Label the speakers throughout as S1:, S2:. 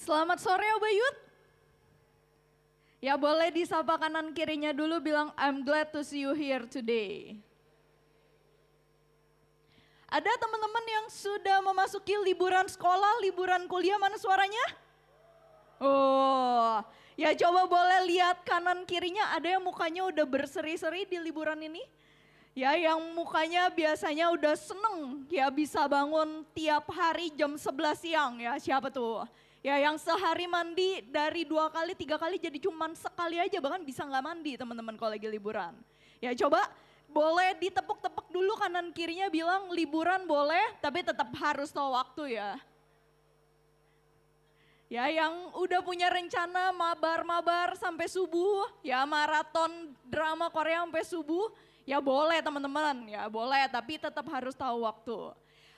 S1: Selamat sore Obayut. Ya boleh disapa kanan kirinya dulu bilang I'm glad to see you here today. Ada teman-teman yang sudah memasuki liburan sekolah, liburan kuliah, mana suaranya? Oh, ya coba boleh lihat kanan kirinya ada yang mukanya udah berseri-seri di liburan ini. Ya yang mukanya biasanya udah seneng ya bisa bangun tiap hari jam 11 siang ya siapa tuh? Ya yang sehari mandi dari 2 kali 3 kali jadi cuman sekali aja bahkan bisa nggak mandi teman-teman kalau lagi liburan. Ya coba boleh ditepuk-tepuk dulu kanan kirinya bilang liburan boleh tapi tetap harus tahu waktu ya. Ya yang udah punya rencana mabar-mabar sampai subuh, ya maraton drama Korea sampai subuh, ya boleh teman-teman, ya boleh tapi tetap harus tahu waktu.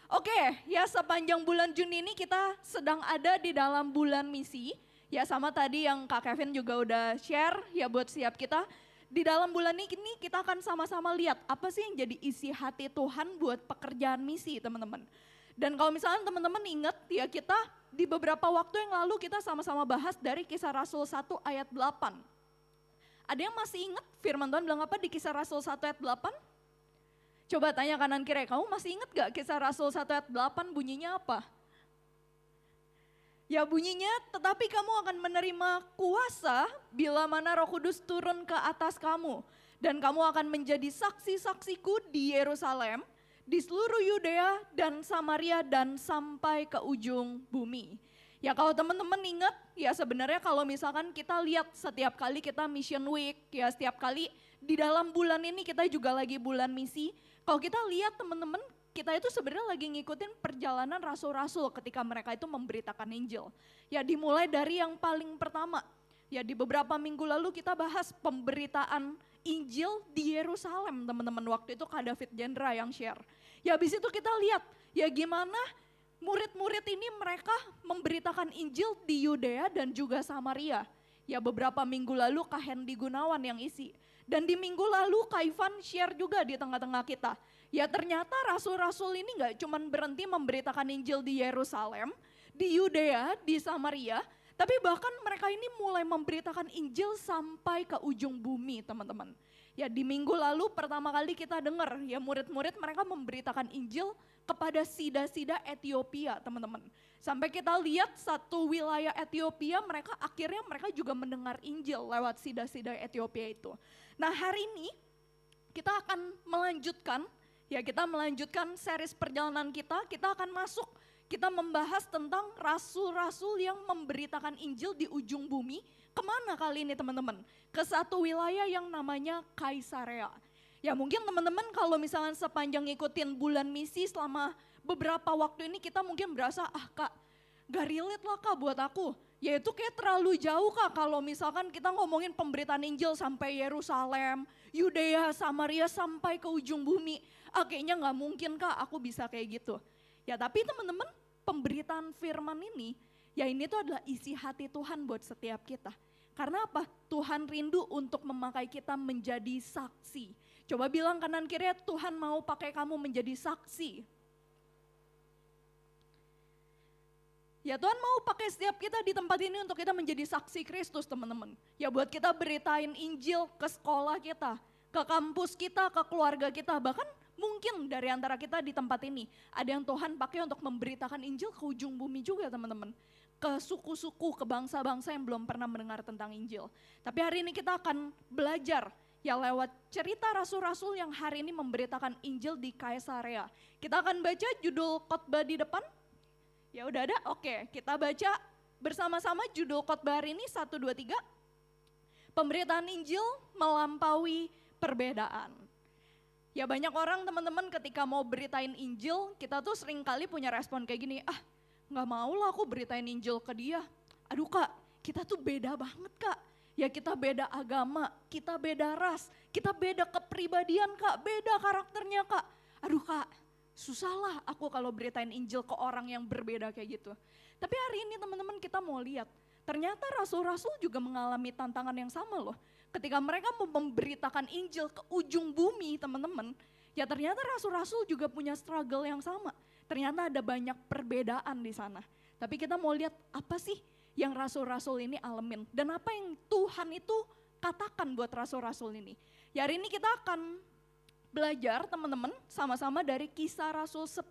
S1: Oke, ya sepanjang bulan Juni ini kita sedang ada di dalam bulan misi. Ya sama tadi yang Kak Kevin juga udah share ya buat siap kita. Di dalam bulan ini kita akan sama-sama lihat apa sih yang jadi isi hati Tuhan buat pekerjaan misi teman-teman. Dan kalau misalnya teman-teman ingat ya kita di beberapa waktu yang lalu kita sama-sama bahas dari Kisah Rasul 1 ayat 8. Ada yang masih ingat firman Tuhan bilang apa di Kisah Rasul 1 ayat 8? Coba tanya kanan kiri, kamu masih ingat gak Kisah Rasul 1 ayat 8 bunyinya apa? Ya bunyinya, tetapi kamu akan menerima kuasa bila mana Roh Kudus turun ke atas kamu. Dan kamu akan menjadi saksi-saksiku di Yerusalem, di seluruh Yudea dan Samaria dan sampai ke ujung bumi. Ya kalau teman-teman ingat, ya sebenarnya kalau misalkan kita lihat setiap kali kita mission week, ya setiap kali di dalam bulan ini kita juga lagi bulan misi. Kalau kita lihat teman-teman, kita itu sebenarnya lagi ngikutin perjalanan rasul-rasul ketika mereka itu memberitakan Injil. Ya dimulai dari yang paling pertama, ya di beberapa minggu lalu kita bahas pemberitaan Injil di Yerusalem teman-teman. Waktu itu Kak David Jendra yang share. Ya habis itu kita lihat ya gimana murid-murid ini mereka memberitakan Injil di Yudea dan juga Samaria. Ya beberapa minggu lalu Kak Hendy Gunawan yang isi. Dan di minggu lalu Kak Ivan share juga di tengah-tengah kita. Ya ternyata rasul-rasul ini gak cuma berhenti memberitakan Injil di Yerusalem, di Yudea, di Samaria. Tapi bahkan mereka ini mulai memberitakan Injil sampai ke ujung bumi teman-teman. Ya di minggu lalu pertama kali kita dengar ya murid-murid mereka memberitakan Injil kepada sida-sida Ethiopia teman-teman. Sampai kita lihat satu wilayah Ethiopia akhirnya mereka juga mendengar Injil lewat sida-sida Ethiopia itu. Nah hari ini kita akan melanjutkan series perjalanan kita akan masuk. Kita membahas tentang rasul-rasul yang memberitakan Injil di ujung bumi. Kemana kali ini teman-teman? Ke satu wilayah yang namanya Kaisarea. Ya mungkin teman-teman kalau misalnya sepanjang ngikutin bulan misi selama beberapa waktu ini kita mungkin berasa, Kak gak relate lah Kak buat aku. Ya itu kayak terlalu jauh Kak kalau misalkan kita ngomongin pemberitaan Injil sampai Yerusalem, Yudea, Samaria sampai ke ujung bumi. Kayaknya gak mungkin Kak aku bisa kayak gitu. Ya tapi teman-teman pemberitaan firman ini, ya ini tuh adalah isi hati Tuhan buat setiap kita. Karena apa? Tuhan rindu untuk memakai kita menjadi saksi. Coba bilang kanan kiri, Tuhan mau pakai kamu menjadi saksi. Ya Tuhan mau pakai setiap kita di tempat ini untuk kita menjadi saksi Kristus teman-teman. Ya buat kita beritain Injil ke sekolah kita, ke kampus kita, ke keluarga kita, bahkan mungkin dari antara kita di tempat ini ada yang Tuhan pakai untuk memberitakan Injil ke ujung bumi juga teman-teman. Ke suku-suku, ke bangsa-bangsa yang belum pernah mendengar tentang Injil. Tapi hari ini kita akan belajar ya lewat cerita rasul-rasul yang hari ini memberitakan Injil di Kaisarea. Kita akan baca judul khotbah di depan. Ya udah ada? Oke, kita baca bersama-sama judul khotbah hari ini 1, 2, 3. Pemberitaan Injil melampaui perbedaan. Ya banyak orang teman-teman ketika mau beritain Injil, kita tuh sering kali punya respon kayak gini, gak mau lah aku beritain Injil ke dia. Aduh Kak, kita tuh beda banget Kak. Ya kita beda agama, kita beda ras, kita beda kepribadian Kak, beda karakternya Kak. Aduh Kak, susah lah aku kalau beritain Injil ke orang yang berbeda kayak gitu. Tapi hari ini teman-teman kita mau lihat, ternyata rasul-rasul juga mengalami tantangan yang sama loh. Ketika mereka mau memberitakan Injil ke ujung bumi teman-teman, ya ternyata rasul-rasul juga punya struggle yang sama. Ternyata ada banyak perbedaan di sana. Tapi kita mau lihat apa sih yang rasul-rasul ini alamin. Dan apa yang Tuhan itu katakan buat rasul-rasul ini. Ya hari ini kita akan belajar teman-teman sama-sama dari Kisah Rasul 10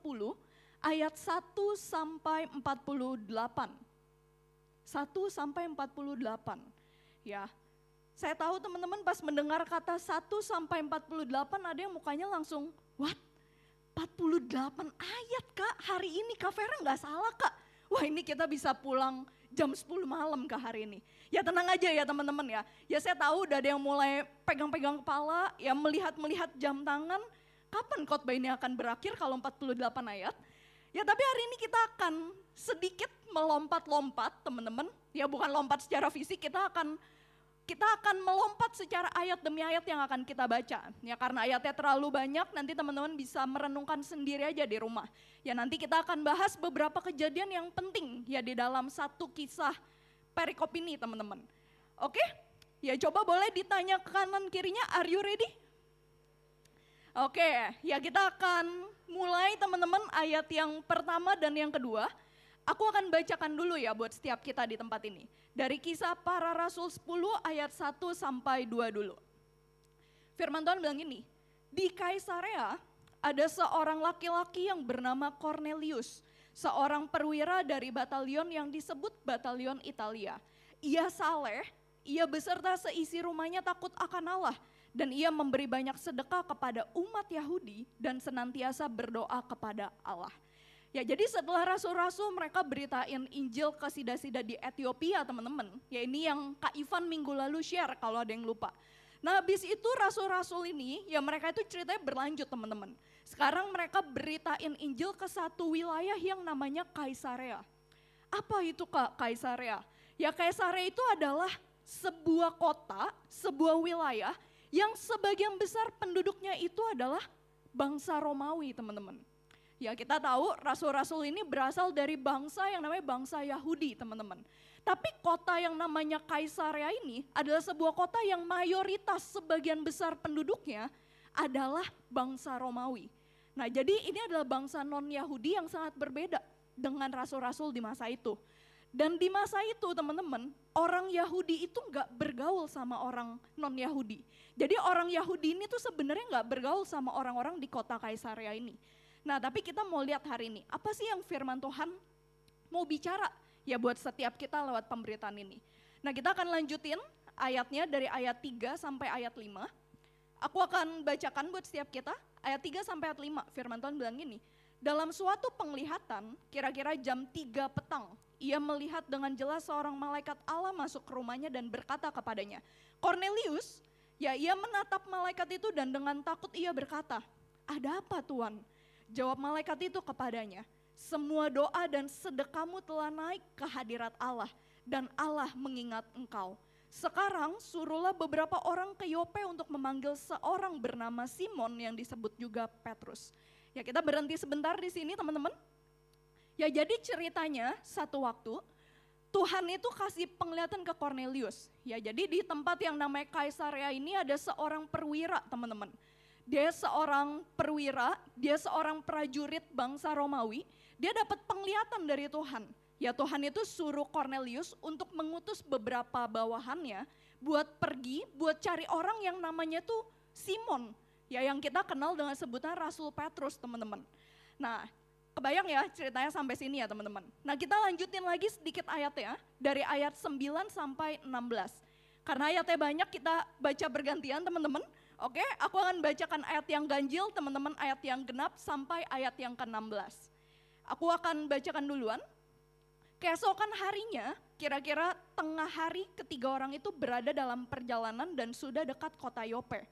S1: ayat 1 sampai 48. 1 sampai 48. Ya, saya tahu teman-teman pas mendengar kata 1 sampai 48 ada yang mukanya langsung, what? 48 ayat Kak, hari ini Kak Vera nggak salah Kak. Wah ini kita bisa pulang jam 10 malam Kak hari ini. Ya tenang aja ya teman-teman ya. Ya saya tahu udah ada yang mulai pegang-pegang kepala, ya melihat-melihat jam tangan. Kapan khotbah ini akan berakhir kalau 48 ayat? Ya tapi hari ini kita akan sedikit melompat-lompat teman-teman. Ya bukan lompat secara fisik, kita akan melompat secara ayat demi ayat yang akan kita baca. Ya karena ayatnya terlalu banyak, nanti teman-teman bisa merenungkan sendiri aja di rumah. Ya nanti kita akan bahas beberapa kejadian yang penting ya di dalam satu kisah perikop ini teman-teman. Oke? Ya coba boleh ditanya ke kanan kirinya, are you ready? Oke, ya kita akan mulai teman-teman ayat yang pertama dan yang kedua. Aku akan bacakan dulu ya buat setiap kita di tempat ini. Dari Kisah Para Rasul 10 ayat 1 sampai 2 dulu. Firman Tuhan bilang gini, di Kaisarea ada seorang laki-laki yang bernama Cornelius, seorang perwira dari batalion yang disebut Batalion Italia. Ia saleh, ia beserta seisi rumahnya takut akan Allah, dan ia memberi banyak sedekah kepada umat Yahudi dan senantiasa berdoa kepada Allah. Ya jadi setelah rasul-rasul mereka beritain Injil ke sida-sida di Ethiopia teman-teman. Ya ini yang Kak Ivan minggu lalu share kalau ada yang lupa. Nah habis itu rasul-rasul ini ya mereka itu ceritanya berlanjut teman-teman. Sekarang mereka beritain Injil ke satu wilayah yang namanya Kaisarea. Apa itu Kak Kaisarea? Ya Kaisarea itu adalah sebuah kota, sebuah wilayah yang sebagian besar penduduknya itu adalah bangsa Romawi teman-teman. Ya kita tahu rasul-rasul ini berasal dari bangsa yang namanya bangsa Yahudi teman-teman. Tapi kota yang namanya Kaisarea ini adalah sebuah kota yang mayoritas sebagian besar penduduknya adalah bangsa Romawi. Nah jadi ini adalah bangsa non-Yahudi yang sangat berbeda dengan rasul-rasul di masa itu. Dan di masa itu teman-teman, orang Yahudi itu nggak bergaul sama orang non-Yahudi. Jadi orang Yahudi ini tuh sebenarnya nggak bergaul sama orang-orang di kota Kaisarea ini. Nah tapi kita mau lihat hari ini, apa sih yang firman Tuhan mau bicara ya buat setiap kita lewat pemberitaan ini. Nah kita akan lanjutin ayatnya dari ayat 3 sampai ayat 5. Aku akan bacakan buat setiap kita, ayat 3 sampai ayat 5, firman Tuhan bilang gini. Dalam suatu penglihatan, kira-kira jam 3 petang, ia melihat dengan jelas seorang malaikat Allah masuk ke rumahnya dan berkata kepadanya, Cornelius, ya ia menatap malaikat itu dan dengan takut ia berkata, ada apa Tuhan? Jawab malaikat itu kepadanya, semua doa dan sedekahmu telah naik ke hadirat Allah dan Allah mengingat engkau. Sekarang suruhlah beberapa orang ke Yope untuk memanggil seorang bernama Simon yang disebut juga Petrus. Ya kita berhenti sebentar di sini teman-teman. Ya jadi ceritanya satu waktu Tuhan itu kasih penglihatan ke Cornelius. Ya jadi di tempat yang namanya Kaisarea ini ada seorang perwira teman-teman. Dia seorang perwira, dia seorang prajurit bangsa Romawi, dia dapat penglihatan dari Tuhan. Ya Tuhan itu suruh Cornelius untuk mengutus beberapa bawahannya buat pergi, buat cari orang yang namanya tuh Simon. Ya yang kita kenal dengan sebutan Rasul Petrus teman-teman. Nah kebayang ya ceritanya sampai sini ya teman-teman. Nah kita lanjutin lagi sedikit ayatnya dari ayat 9 sampai 16. Karena ayatnya banyak kita baca bergantian teman-teman. Oke, aku akan bacakan ayat yang ganjil, teman-teman ayat yang genap sampai ayat yang ke-16. Aku akan bacakan duluan. Keesokan harinya, kira-kira tengah hari ketiga orang itu berada dalam perjalanan dan sudah dekat kota Yope.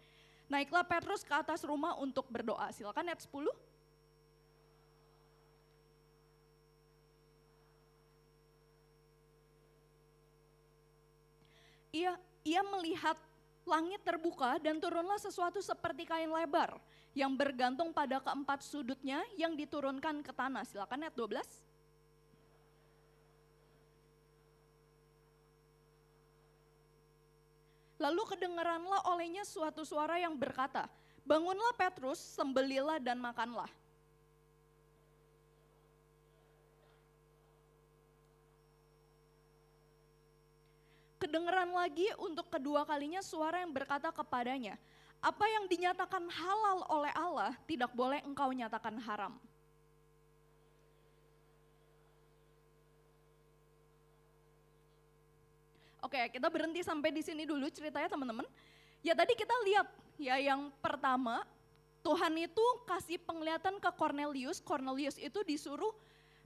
S1: Naiklah Petrus ke atas rumah untuk berdoa. Silakan ayat 10. Ia melihat langit terbuka dan turunlah sesuatu seperti kain lebar yang bergantung pada keempat sudutnya yang diturunkan ke tanah. Silakan ayat 12. Lalu kedengaranlah olehnya suatu suara yang berkata, bangunlah Petrus, sembelilah dan makanlah. kedengeran lagi untuk kedua kalinya suara yang berkata kepadanya, apa yang dinyatakan halal oleh Allah tidak boleh engkau nyatakan haram. Oke, kita berhenti sampai di sini dulu ceritanya teman-teman. Ya tadi kita lihat ya yang pertama, Tuhan itu kasih penglihatan ke Cornelius. Cornelius itu disuruh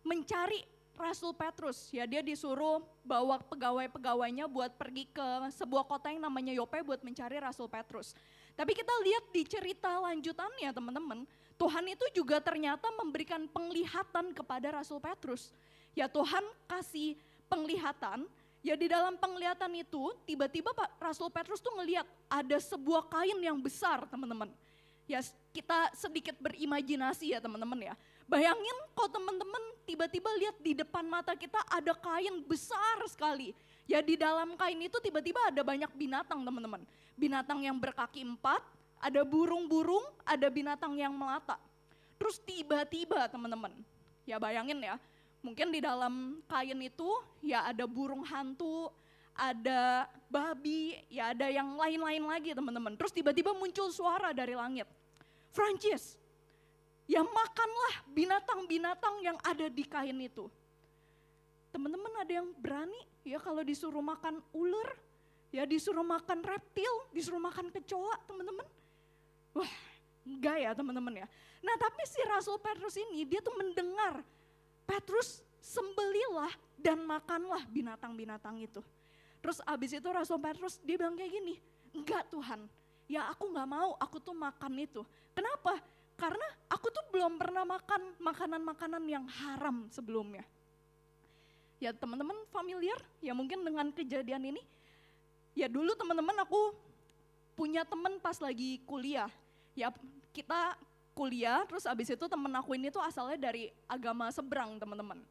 S1: mencari Rasul Petrus. Ya dia disuruh bawa pegawai-pegawainya buat pergi ke sebuah kota yang namanya Yope buat mencari Rasul Petrus. Tapi kita lihat di cerita lanjutannya teman-teman, Tuhan itu juga ternyata memberikan penglihatan kepada Rasul Petrus. Ya Tuhan kasih penglihatan. Ya di dalam penglihatan itu tiba-tiba Rasul Petrus tuh ngelihat ada sebuah kain yang besar teman-teman. Ya kita sedikit berimajinasi ya teman-teman ya. Bayangin kalau teman-teman tiba-tiba lihat di depan mata kita ada kain besar sekali. Ya di dalam kain itu tiba-tiba ada banyak binatang teman-teman. Binatang yang berkaki 4, ada burung-burung, ada binatang yang melata. Terus tiba-tiba teman-teman, ya bayangin ya. Mungkin di dalam kain itu ya ada burung hantu, ada babi, ya ada yang lain-lain lagi teman-teman. Terus tiba-tiba muncul suara dari langit. Francis, ya makanlah binatang-binatang yang ada di kain itu. Teman-teman ada yang berani ya kalau disuruh makan ular, ya disuruh makan reptil, disuruh makan kecoa teman-teman. Wah enggak ya teman-teman ya. Nah tapi si Rasul Petrus ini dia tuh mendengar Petrus sembelilah dan makanlah binatang-binatang itu. Terus abis itu Rasul Petrus dia bilang kayak gini, enggak Tuhan, ya aku gak mau, aku tuh makan itu. Kenapa? Karena aku tuh belum pernah makan makanan-makanan yang haram sebelumnya. Ya teman-teman familiar ya mungkin dengan kejadian ini. Ya dulu teman-teman aku punya teman pas lagi kuliah. Ya kita kuliah, terus abis itu temen aku ini tuh asalnya dari agama seberang teman-teman.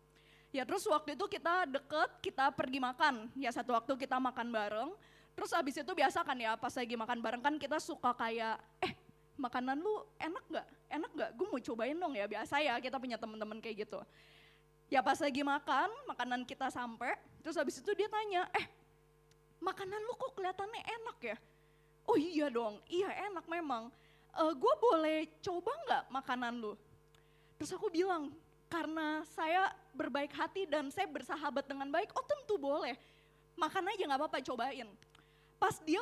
S1: Ya terus waktu itu kita deket, kita pergi makan. Ya satu waktu kita makan bareng, terus abis itu biasa kan ya pas lagi makan bareng kan kita suka kayak, makanan lu enak gak? Enak gak? Gue mau cobain dong ya, biasa ya kita punya teman-teman kayak gitu. Ya pas lagi makan, makanan kita sampai, terus abis itu dia tanya, makanan lu kok kelihatannya enak ya? Oh iya dong, iya enak memang. Gue boleh coba nggak makanan lu? Terus aku bilang, karena saya berbaik hati dan saya bersahabat dengan baik, oh tentu boleh. Makan aja nggak apa-apa, cobain. Pas dia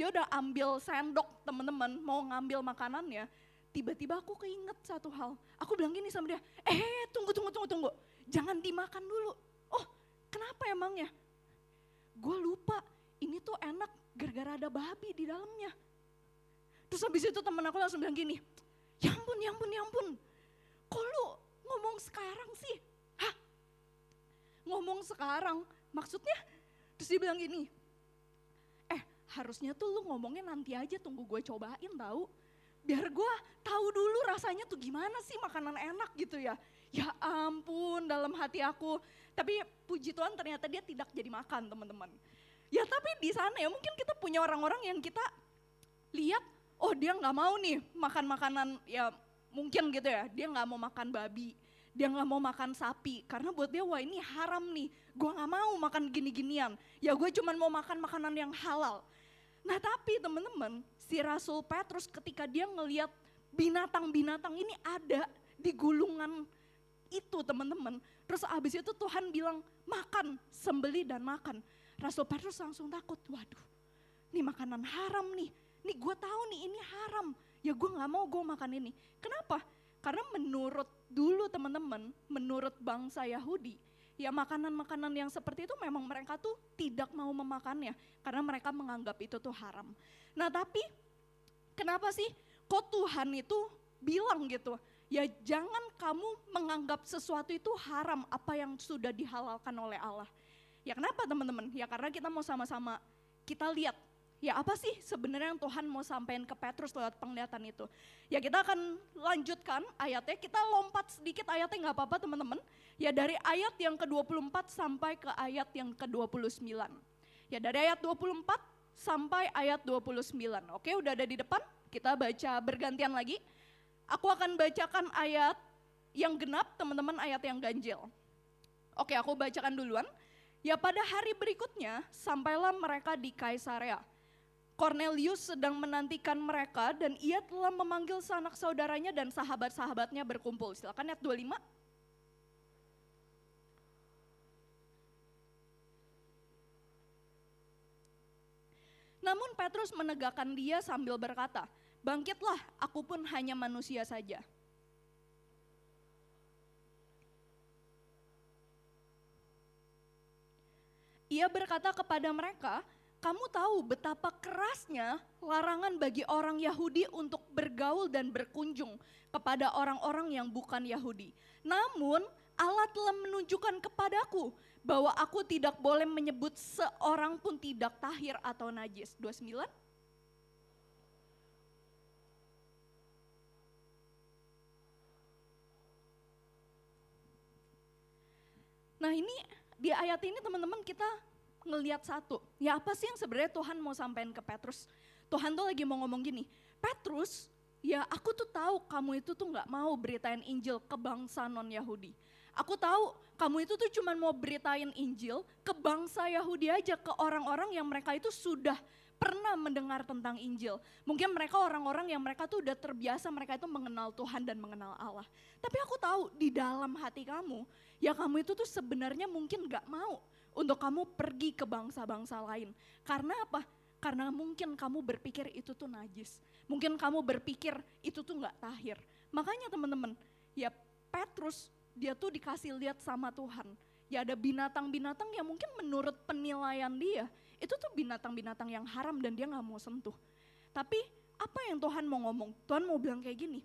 S1: udah ambil sendok teman-teman, mau ngambil makanannya, tiba-tiba aku keinget satu hal. Aku bilang gini sama dia, tunggu, jangan dimakan dulu. Oh kenapa emangnya? Gue lupa, ini tuh enak gara-gara ada babi di dalamnya. Terus habis itu temen aku langsung bilang gini, ya ampun, kok lu ngomong sekarang sih? Hah? Ngomong sekarang? Maksudnya? Terus dia bilang gini, harusnya tuh lu ngomongnya nanti aja, tunggu gue cobain tahu. Biar gue tahu dulu rasanya tuh gimana sih makanan enak gitu ya. Ya ampun dalam hati aku, tapi puji Tuhan ternyata dia tidak jadi makan teman-teman. Ya tapi di sana ya mungkin kita punya orang-orang yang kita lihat, oh dia nggak mau nih makan makanan ya mungkin gitu ya, dia nggak mau makan babi, dia nggak mau makan sapi, karena buat dia wah ini haram nih, gue nggak mau makan gini-ginian, ya gue cuma mau makan makanan yang halal. Nah tapi teman-teman, si Rasul Petrus ketika dia ngelihat binatang-binatang ini ada di gulungan itu teman-teman, terus abis itu Tuhan bilang makan, sembeli dan makan. Rasul Petrus langsung takut, waduh ini makanan haram nih. Nih gue tahu nih ini haram, ya gue gak mau gue makan ini. Kenapa? Karena menurut dulu teman-teman, menurut bangsa Yahudi, ya makanan-makanan yang seperti itu memang mereka tuh tidak mau memakannya. Karena mereka menganggap itu tuh haram. Nah tapi kenapa sih kok Tuhan itu bilang gitu, ya jangan kamu menganggap sesuatu itu haram apa yang sudah dihalalkan oleh Allah. Ya kenapa teman-teman? Ya karena kita mau sama-sama kita lihat, ya apa sih sebenarnya yang Tuhan mau sampaikan ke Petrus lewat penglihatan itu. Ya kita akan lanjutkan ayatnya, kita lompat sedikit ayatnya gak apa-apa teman-teman. Ya dari ayat yang ke-24 sampai ke ayat yang ke-29. Ya dari ayat 24 sampai ayat 29. Oke udah ada di depan, kita baca bergantian lagi. Aku akan bacakan ayat yang genap, teman-teman ayat yang ganjil. Oke aku bacakan duluan. Ya pada hari berikutnya sampailah mereka di Kaisarea. Cornelius sedang menantikan mereka dan ia telah memanggil sanak saudaranya dan sahabat-sahabatnya berkumpul. Silakan ayat 25. Namun Petrus menegakkan dia sambil berkata, "Bangkitlah, aku pun hanya manusia saja." Ia berkata kepada mereka, "Kamu tahu betapa kerasnya larangan bagi orang Yahudi untuk bergaul dan berkunjung kepada orang-orang yang bukan Yahudi. Namun Allah telah menunjukkan kepadaku bahwa aku tidak boleh menyebut seorang pun tidak tahir atau najis." 29. Nah ini di ayat ini teman-teman kita ngelihat satu. Ya apa sih yang sebenarnya Tuhan mau sampaikan ke Petrus? Tuhan tuh lagi mau ngomong gini, "Petrus, ya aku tuh tahu kamu itu tuh gak mau beritain Injil ke bangsa non-Yahudi. Aku tahu kamu itu tuh cuma mau beritain Injil ke bangsa Yahudi aja, ke orang-orang yang mereka itu sudah pernah mendengar tentang Injil. Mungkin mereka orang-orang yang mereka tuh udah terbiasa, mereka itu mengenal Tuhan dan mengenal Allah. Tapi aku tahu di dalam hati kamu, ya kamu itu tuh sebenarnya mungkin gak mau untuk kamu pergi ke bangsa-bangsa lain. Karena apa? Karena mungkin kamu berpikir itu tuh najis. Mungkin kamu berpikir itu tuh gak tahir. Makanya teman-teman, ya Petrus dia tuh dikasih lihat sama Tuhan. Ya ada binatang-binatang yang mungkin menurut penilaian dia, itu tuh binatang-binatang yang haram dan dia gak mau sentuh. Tapi apa yang Tuhan mau ngomong? Tuhan mau bilang kayak gini,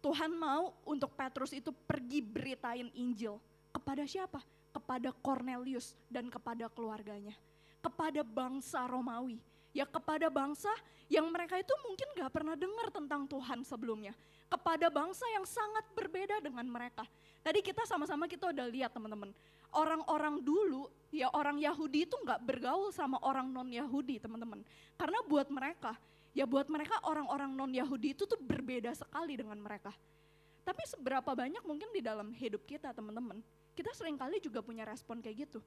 S1: Tuhan mau untuk Petrus itu pergi beritain Injil. Kepada siapa? Kepada Cornelius dan kepada keluarganya. Kepada bangsa Romawi. Ya kepada bangsa yang mereka itu mungkin gak pernah dengar tentang Tuhan sebelumnya. Kepada bangsa yang sangat berbeda dengan mereka. Tadi kita sama-sama kita udah lihat teman-teman. Orang-orang dulu, ya orang Yahudi itu gak bergaul sama orang non-Yahudi teman-teman. Karena buat mereka, ya buat mereka orang-orang non-Yahudi itu tuh berbeda sekali dengan mereka. Tapi seberapa banyak mungkin di dalam hidup kita teman-teman, kita seringkali juga punya respon kayak gitu.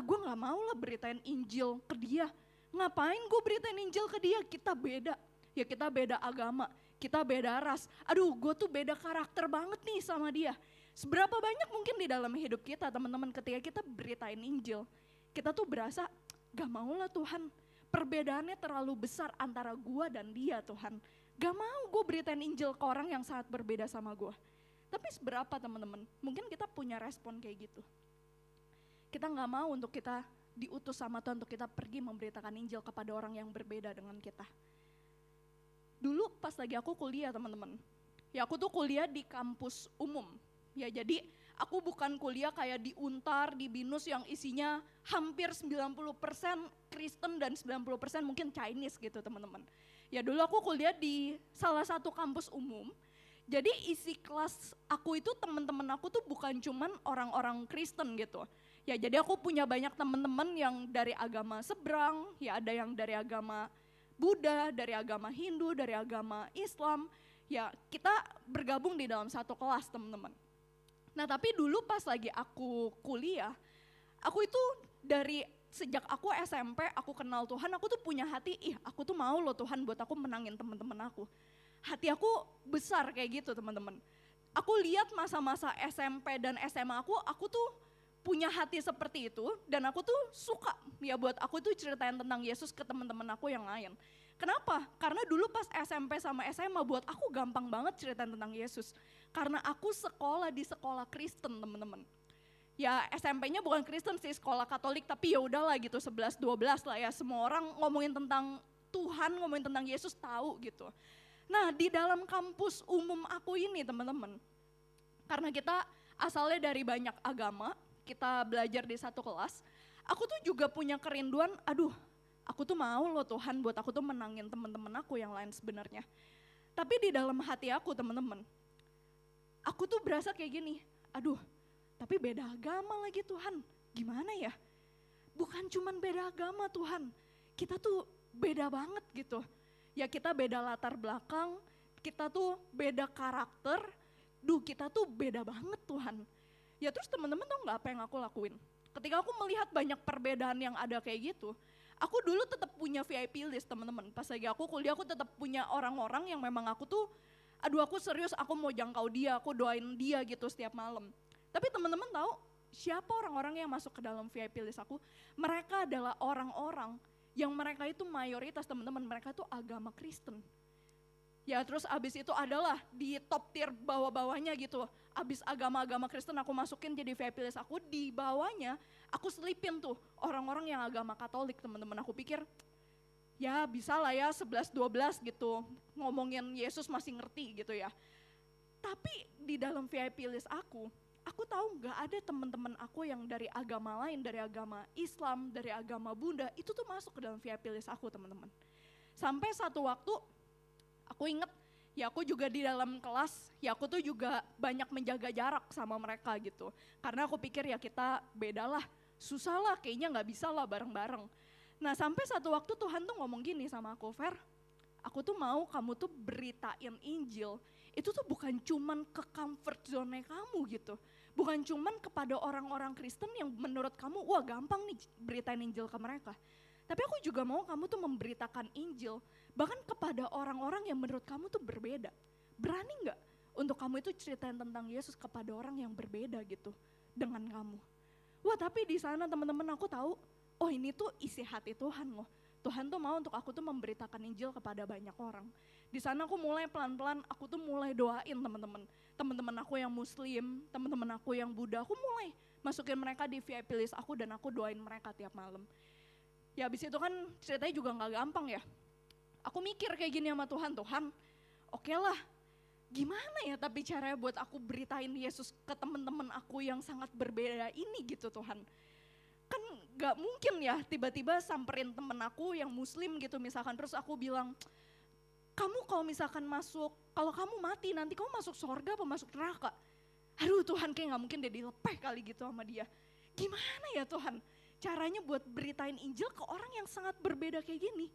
S1: Gue gak mau lah beritain Injil ke dia. Ngapain gue beritain Injil ke dia? Kita beda. Ya kita beda agama, kita beda ras. Aduh gue tuh beda karakter banget nih sama dia. Seberapa banyak mungkin di dalam hidup kita teman-teman ketika kita beritain Injil. Kita tuh berasa gak mau lah Tuhan. Perbedaannya terlalu besar antara gue dan dia Tuhan. Gak mau gue beritain Injil ke orang yang sangat berbeda sama gue. Tapi seberapa teman-teman, mungkin kita punya respon kayak gitu. Kita gak mau untuk kita diutus sama Tuhan untuk kita pergi memberitakan Injil kepada orang yang berbeda dengan kita. Dulu pas lagi aku kuliah teman-teman, ya aku tuh kuliah di kampus umum. Ya jadi aku bukan kuliah kayak di Untar, di Binus yang isinya hampir 90% Kristen dan 90% mungkin Chinese gitu teman-teman. Ya dulu aku kuliah di salah satu kampus umum. Jadi isi kelas aku itu teman-teman aku tuh bukan cuman orang-orang Kristen gitu. Ya jadi aku punya banyak teman-teman yang dari agama seberang, ya ada yang dari agama Buddha, dari agama Hindu, dari agama Islam. Ya kita bergabung di dalam satu kelas teman-teman. Nah tapi dulu pas lagi aku kuliah, aku itu dari sejak aku SMP, aku kenal Tuhan, aku tuh punya hati, aku tuh mau loh Tuhan buat aku menangin teman-teman aku. Hati aku besar kayak gitu teman-teman. Aku lihat masa-masa SMP dan SMA aku tuh punya hati seperti itu dan aku tuh suka ya buat aku tuh ceritain tentang Yesus ke teman-teman aku yang lain. Kenapa? Karena dulu pas SMP sama SMA buat aku gampang banget ceritain tentang Yesus. Karena aku sekolah di sekolah Kristen teman-teman. Ya SMP-nya bukan Kristen sih, sekolah Katolik, tapi ya udahlah gitu 11-12 lah ya. Semua orang ngomongin tentang Tuhan, ngomongin tentang Yesus tahu gitu. Nah di dalam kampus umum aku ini teman-teman, karena kita asalnya dari banyak agama, kita belajar di satu kelas, aku tuh juga punya kerinduan, aku tuh mau loh Tuhan buat aku tuh menangin teman-teman aku yang lain sebenarnya. Tapi di dalam hati aku teman-teman, aku tuh berasa kayak gini, tapi beda agama lagi Tuhan, gimana ya? Bukan cuman beda agama Tuhan, kita tuh beda banget gitu. Ya kita beda latar belakang, kita tuh beda karakter, kita tuh beda banget Tuhan. Ya terus teman-teman tau gak apa yang aku lakuin? Ketika aku melihat banyak perbedaan yang ada kayak gitu, aku dulu tetap punya VIP list teman-teman. Pas lagi aku kuliah aku tetap punya orang-orang yang memang aku tuh, aduh aku serius aku mau jangkau dia, aku doain dia gitu setiap malam. Tapi teman-teman tahu siapa orang-orang yang masuk ke dalam VIP list aku? Mereka adalah orang-orang yang mereka itu mayoritas teman-teman, mereka tuh agama Kristen. Ya terus abis itu adalah di top tier bawah-bawahnya gitu. Abis agama-agama Kristen aku masukin jadi VIP list aku, di bawahnya aku selipin tuh orang-orang yang agama Katolik teman-teman. Aku pikir ya bisa lah ya 11-12 gitu, ngomongin Yesus masih ngerti gitu ya. Tapi di dalam VIP list aku tahu gak ada teman-teman aku yang dari agama lain, dari agama Islam, dari agama Buddha, itu tuh masuk ke dalam VIP list aku teman-teman. Sampai satu waktu aku inget, ya aku juga di dalam kelas, ya aku tuh juga banyak menjaga jarak sama mereka gitu. Karena aku pikir ya kita beda lah, susah lah kayaknya gak bisa lah bareng-bareng. Nah sampai satu waktu Tuhan tuh ngomong gini sama aku, Fer, aku tuh mau kamu tuh beritain Injil, itu tuh bukan cuman ke comfort zone kamu gitu. Bukan cuman kepada orang-orang Kristen yang menurut kamu, wah gampang nih beritain Injil ke mereka. Tapi aku juga mau kamu tuh memberitakan Injil bahkan kepada orang-orang yang menurut kamu tuh berbeda. Berani gak untuk kamu itu ceritain tentang Yesus kepada orang yang berbeda gitu dengan kamu. Wah tapi di sana teman-teman aku tahu, oh ini tuh isi hati Tuhan loh. Tuhan tuh mau untuk aku tuh memberitakan Injil kepada banyak orang. Di sana aku mulai pelan-pelan, aku tuh mulai doain teman-teman aku yang Muslim, teman-teman aku yang Buddha, aku mulai masukin mereka di VIP list aku dan aku doain mereka tiap malam. Ya abis itu kan ceritanya juga gak gampang ya. Aku mikir kayak gini sama Tuhan, oke lah gimana ya tapi caranya buat aku beritain Yesus ke teman-teman aku yang sangat berbeda ini gitu Tuhan. Kan gak mungkin ya tiba-tiba samperin temen aku yang Muslim gitu misalkan, terus aku bilang, kamu kalau misalkan masuk, kalau kamu mati nanti kamu masuk surga apa masuk neraka? Aduh Tuhan kayak gak mungkin deh dilepeh kali gitu sama dia. Gimana ya Tuhan caranya buat beritain Injil ke orang yang sangat berbeda kayak gini.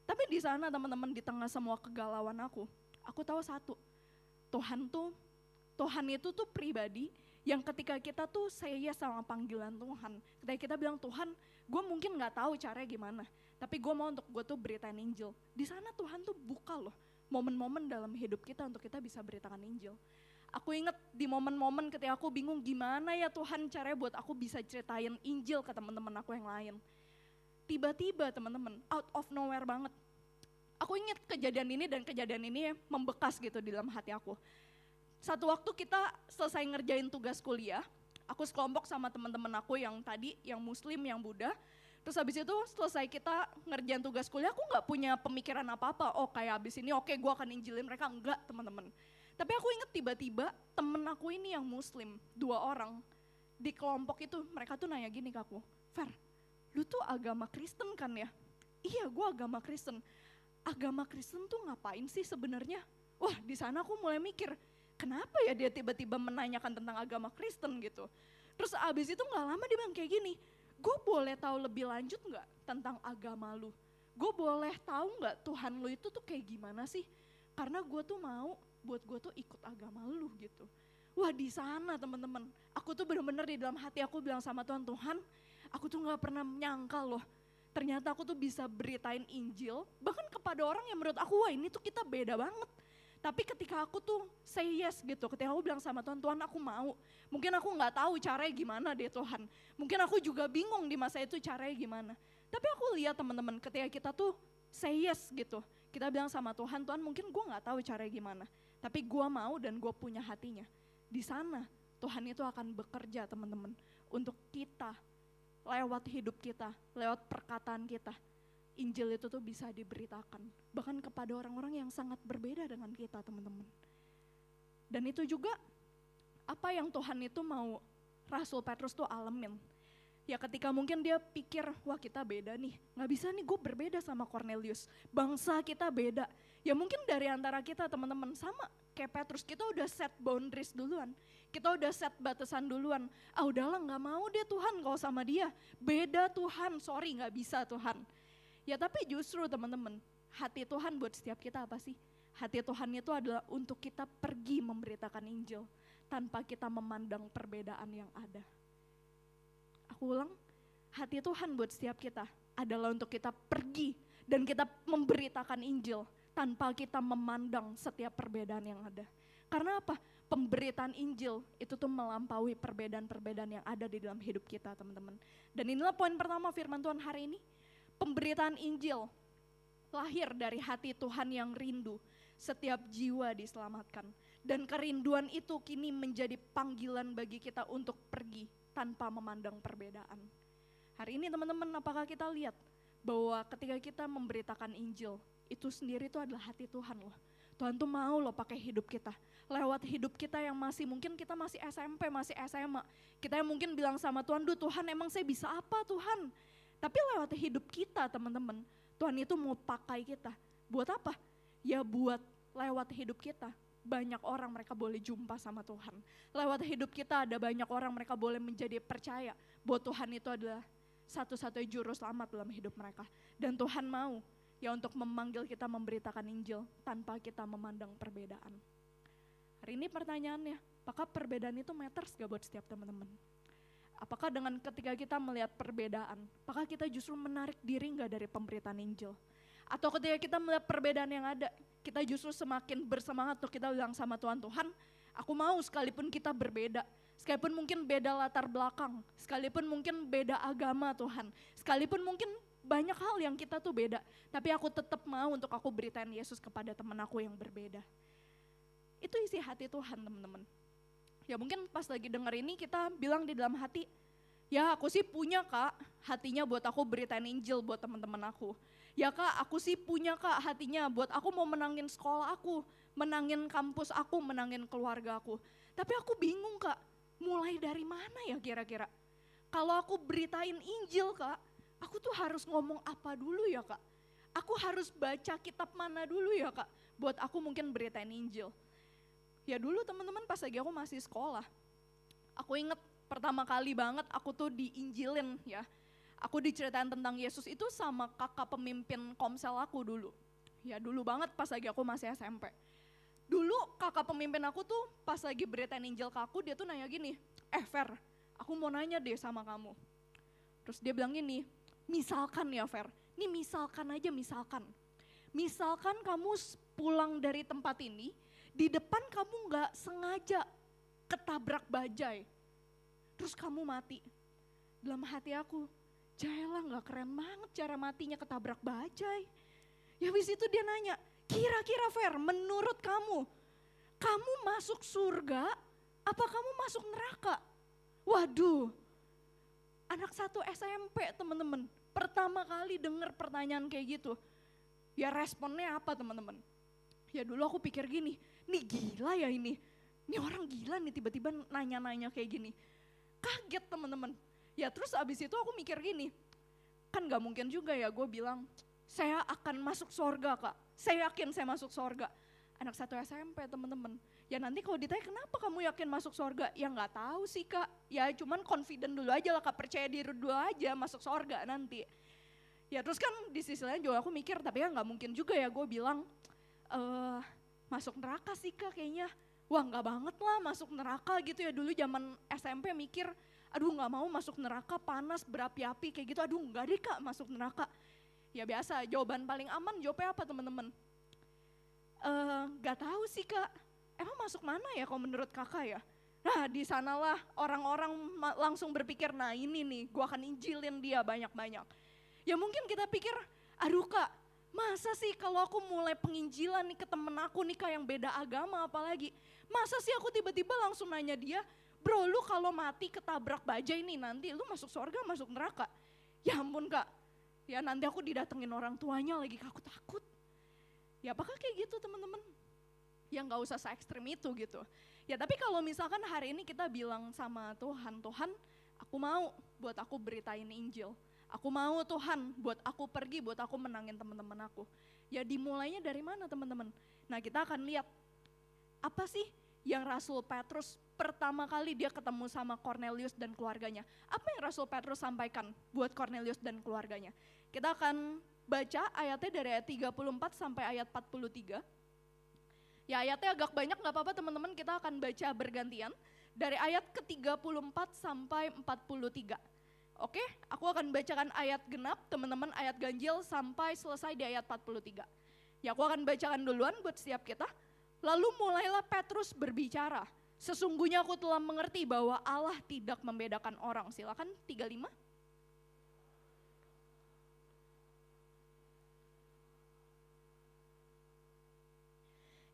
S1: Tapi di sana teman-teman, di tengah semua kegalauan aku tahu satu, Tuhan itu tuh pribadi yang ketika kita tuh say yes sama panggilan Tuhan, ketika kita bilang Tuhan gue mungkin gak tahu caranya gimana, tapi gue mau untuk gue tuh beritain Injil. Di sana Tuhan tuh buka loh momen-momen dalam hidup kita untuk kita bisa beritakan Injil. Aku inget di momen-momen ketika aku bingung gimana ya Tuhan caranya buat aku bisa ceritain Injil ke teman-teman aku yang lain. Tiba-tiba teman-teman, out of nowhere banget. Aku inget kejadian ini dan kejadian ini membekas gitu di dalam hati aku. Satu waktu kita selesai ngerjain tugas kuliah, aku sekelompok sama teman-teman aku yang tadi, yang Muslim, yang Buddha. Terus habis itu selesai kita ngerjain tugas kuliah, aku gak punya pemikiran apa-apa. Oh kayak habis ini oke gue akan injilin mereka, enggak teman-teman. Tapi aku inget tiba-tiba temen aku ini yang Muslim, 2 orang di kelompok itu, mereka tuh nanya gini ke aku, Fer, lu tuh agama Kristen kan ya? Iya gue agama Kristen. Agama Kristen tuh ngapain sih sebenarnya? Wah di sana aku mulai mikir, kenapa ya dia tiba-tiba menanyakan tentang agama Kristen gitu. Terus abis itu gak lama dia bilang kayak gini, gue boleh tahu lebih lanjut gak tentang agama lu? Gue boleh tahu gak Tuhan lu itu tuh kayak gimana sih? Karena gue tuh mau buat gue tuh ikut agama lu gitu. Wah di sana teman-teman, aku tuh benar-benar di dalam hati aku bilang sama Tuhan, Tuhan aku tuh gak pernah menyangka loh. Ternyata aku tuh bisa beritain Injil, bahkan kepada orang yang menurut aku, wah ini tuh kita beda banget. Tapi ketika aku tuh say yes gitu, ketika aku bilang sama Tuhan, Tuhan aku mau. Mungkin aku gak tahu caranya gimana deh Tuhan. Mungkin aku juga bingung di masa itu caranya gimana. Tapi aku lihat teman-teman ketika kita tuh say yes gitu. Kita bilang sama Tuhan, Tuhan mungkin gue gak tahu caranya gimana. Tapi gue mau dan gue punya hatinya. Di sana Tuhan itu akan bekerja teman-teman. Untuk kita, lewat hidup kita, lewat perkataan kita. Injil itu tuh bisa diberitakan. Bahkan kepada orang-orang yang sangat berbeda dengan kita teman-teman. Dan itu juga apa yang Tuhan itu mau Rasul Petrus tuh alamin. Ya ketika mungkin dia pikir, wah kita beda nih, gak bisa nih gue berbeda sama Cornelius, bangsa kita beda. Ya mungkin dari antara kita teman-teman sama kayak Petrus, kita udah set boundaries duluan, kita udah set batasan duluan. Ah udahlah gak mau deh Tuhan kalau sama dia, beda Tuhan, sorry gak bisa Tuhan. Ya tapi justru teman-teman, hati Tuhan buat setiap kita apa sih? Hati Tuhan itu adalah untuk kita pergi memberitakan Injil tanpa kita memandang perbedaan yang ada. Aku ulang, hati Tuhan buat setiap kita adalah untuk kita pergi dan kita memberitakan Injil tanpa kita memandang setiap perbedaan yang ada. Karena apa? Pemberitaan Injil itu tuh melampaui perbedaan-perbedaan yang ada di dalam hidup kita, teman-teman. Dan inilah poin pertama firman Tuhan hari ini. Pemberitaan Injil lahir dari hati Tuhan yang rindu setiap jiwa diselamatkan. Dan kerinduan itu kini menjadi panggilan bagi kita untuk pergi tanpa memandang perbedaan. Hari ini teman-teman, apakah kita lihat bahwa ketika kita memberitakan Injil, itu sendiri itu adalah hati Tuhan loh. Tuhan tuh mau loh pakai hidup kita. Lewat hidup kita yang mungkin kita masih SMP, masih SMA. Kita yang mungkin bilang sama Tuhan, Tuhan emang saya bisa apa Tuhan? Tapi lewat hidup kita teman-teman, Tuhan itu mau pakai kita. Buat apa? Ya buat lewat hidup kita. Banyak orang mereka boleh jumpa sama Tuhan. Lewat hidup kita ada banyak orang mereka boleh menjadi percaya bahwa Tuhan itu adalah satu-satunya juru selamat dalam hidup mereka. Dan Tuhan mau ya untuk memanggil kita memberitakan Injil tanpa kita memandang perbedaan. Hari ini pertanyaannya, apakah perbedaan itu matters gak buat setiap teman-teman? Apakah dengan ketika kita melihat perbedaan, apakah kita justru menarik diri gak dari pemberitaan Injil? Atau ketika kita melihat perbedaan yang ada, kita justru semakin bersemangat untuk kita bilang sama Tuhan, Tuhan aku mau sekalipun kita berbeda, sekalipun mungkin beda latar belakang, sekalipun mungkin beda agama Tuhan, sekalipun mungkin banyak hal yang kita tuh beda, tapi aku tetap mau untuk aku beritain Yesus kepada teman aku yang berbeda. Itu isi hati Tuhan teman-teman. Ya mungkin pas lagi denger ini kita bilang di dalam hati, ya aku sih punya Kak hatinya buat aku beritain Injil buat teman-teman aku. Ya Kak aku sih punya Kak hatinya buat aku mau menangin sekolah aku, menangin kampus aku, menangin keluarga aku. Tapi aku bingung Kak, mulai dari mana ya kira-kira? Kalau aku beritain Injil Kak, aku tuh harus ngomong apa dulu ya Kak? Aku harus baca kitab mana dulu ya Kak? Buat aku mungkin beritain Injil. Ya dulu teman-teman pas lagi aku masih sekolah, aku inget pertama kali banget aku tuh diinjilin ya. Aku diceritain tentang Yesus itu sama kakak pemimpin komsel aku dulu. Ya dulu banget pas lagi aku masih SMP. Dulu kakak pemimpin aku tuh pas lagi beritain Injil ke aku, dia tuh nanya gini, Fer, aku mau nanya deh sama kamu. Terus dia bilang gini, misalkan ya Fer, ini misalkan aja misalkan. Misalkan kamu pulang dari tempat ini, di depan kamu gak sengaja ketabrak bajai, terus kamu mati. Dalam hati aku, Jaela gak keren banget cara matinya ketabrak bajai. Ya habis itu dia nanya, kira-kira Fer, menurut kamu masuk surga apa kamu masuk neraka? Waduh, anak satu SMP teman-teman, pertama kali dengar pertanyaan kayak gitu. Ya responnya apa teman-teman? Ya dulu aku pikir gini, nih gila ya ini orang gila nih tiba-tiba nanya-nanya kayak gini. Kaget teman-teman. Ya terus abis itu aku mikir gini, kan gak mungkin juga ya gue bilang, saya akan masuk surga Kak, saya yakin saya masuk surga. Anak satu SMP teman-teman. Ya nanti kalau ditanya kenapa kamu yakin masuk surga? Ya gak tahu sih Kak, ya cuman confident dulu aja lah Kak, percaya diri dulu aja masuk surga nanti. Ya terus kan di sisi lain juga aku mikir, tapi ya gak mungkin juga ya gue bilang, masuk neraka sih Kak kayaknya. Wah gak banget lah masuk neraka gitu ya, dulu zaman SMP mikir, aduh gak mau masuk neraka panas berapi-api kayak gitu, aduh enggak deh Kak masuk neraka. Ya biasa jawaban paling aman jawabnya apa teman-teman? Gak tahu sih Kak, emang masuk mana ya kalau menurut Kakak ya? Nah di sanalah orang-orang langsung berpikir, nah ini nih gue akan injilin dia banyak-banyak. Ya mungkin kita pikir, aduh Kak, masa sih kalau aku mulai penginjilan nih ke temen aku nih Kak yang beda agama apalagi. Masa sih aku tiba-tiba langsung nanya dia, bro lu kalau mati ketabrak bajai nih nanti lu masuk surga masuk neraka. Ya ampun Kak, ya nanti aku didatengin orang tuanya lagi Kak, aku takut. Ya apakah kayak gitu teman-teman? Ya gak usah se-ekstrim itu gitu. Ya tapi kalau misalkan hari ini kita bilang sama Tuhan, Tuhan aku mau buat aku beritain Injil. Aku mau Tuhan buat aku pergi, buat aku menangin teman-teman aku. Ya dimulainya dari mana teman-teman? Nah kita akan lihat apa sih yang Rasul Petrus pertama kali dia ketemu sama Cornelius dan keluarganya. Apa yang Rasul Petrus sampaikan buat Cornelius dan keluarganya? Kita akan baca ayatnya dari ayat 34 sampai ayat 43. Ya ayatnya agak banyak gak apa-apa teman-teman, kita akan baca bergantian. Dari ayat ke-34 sampai 43. Oke, aku akan bacakan ayat genap, teman-teman, ayat ganjil sampai selesai di ayat 43. Ya, aku akan bacakan duluan buat setiap kita. Lalu mulailah Petrus berbicara. Sesungguhnya aku telah mengerti bahwa Allah tidak membedakan orang. Silakan 35.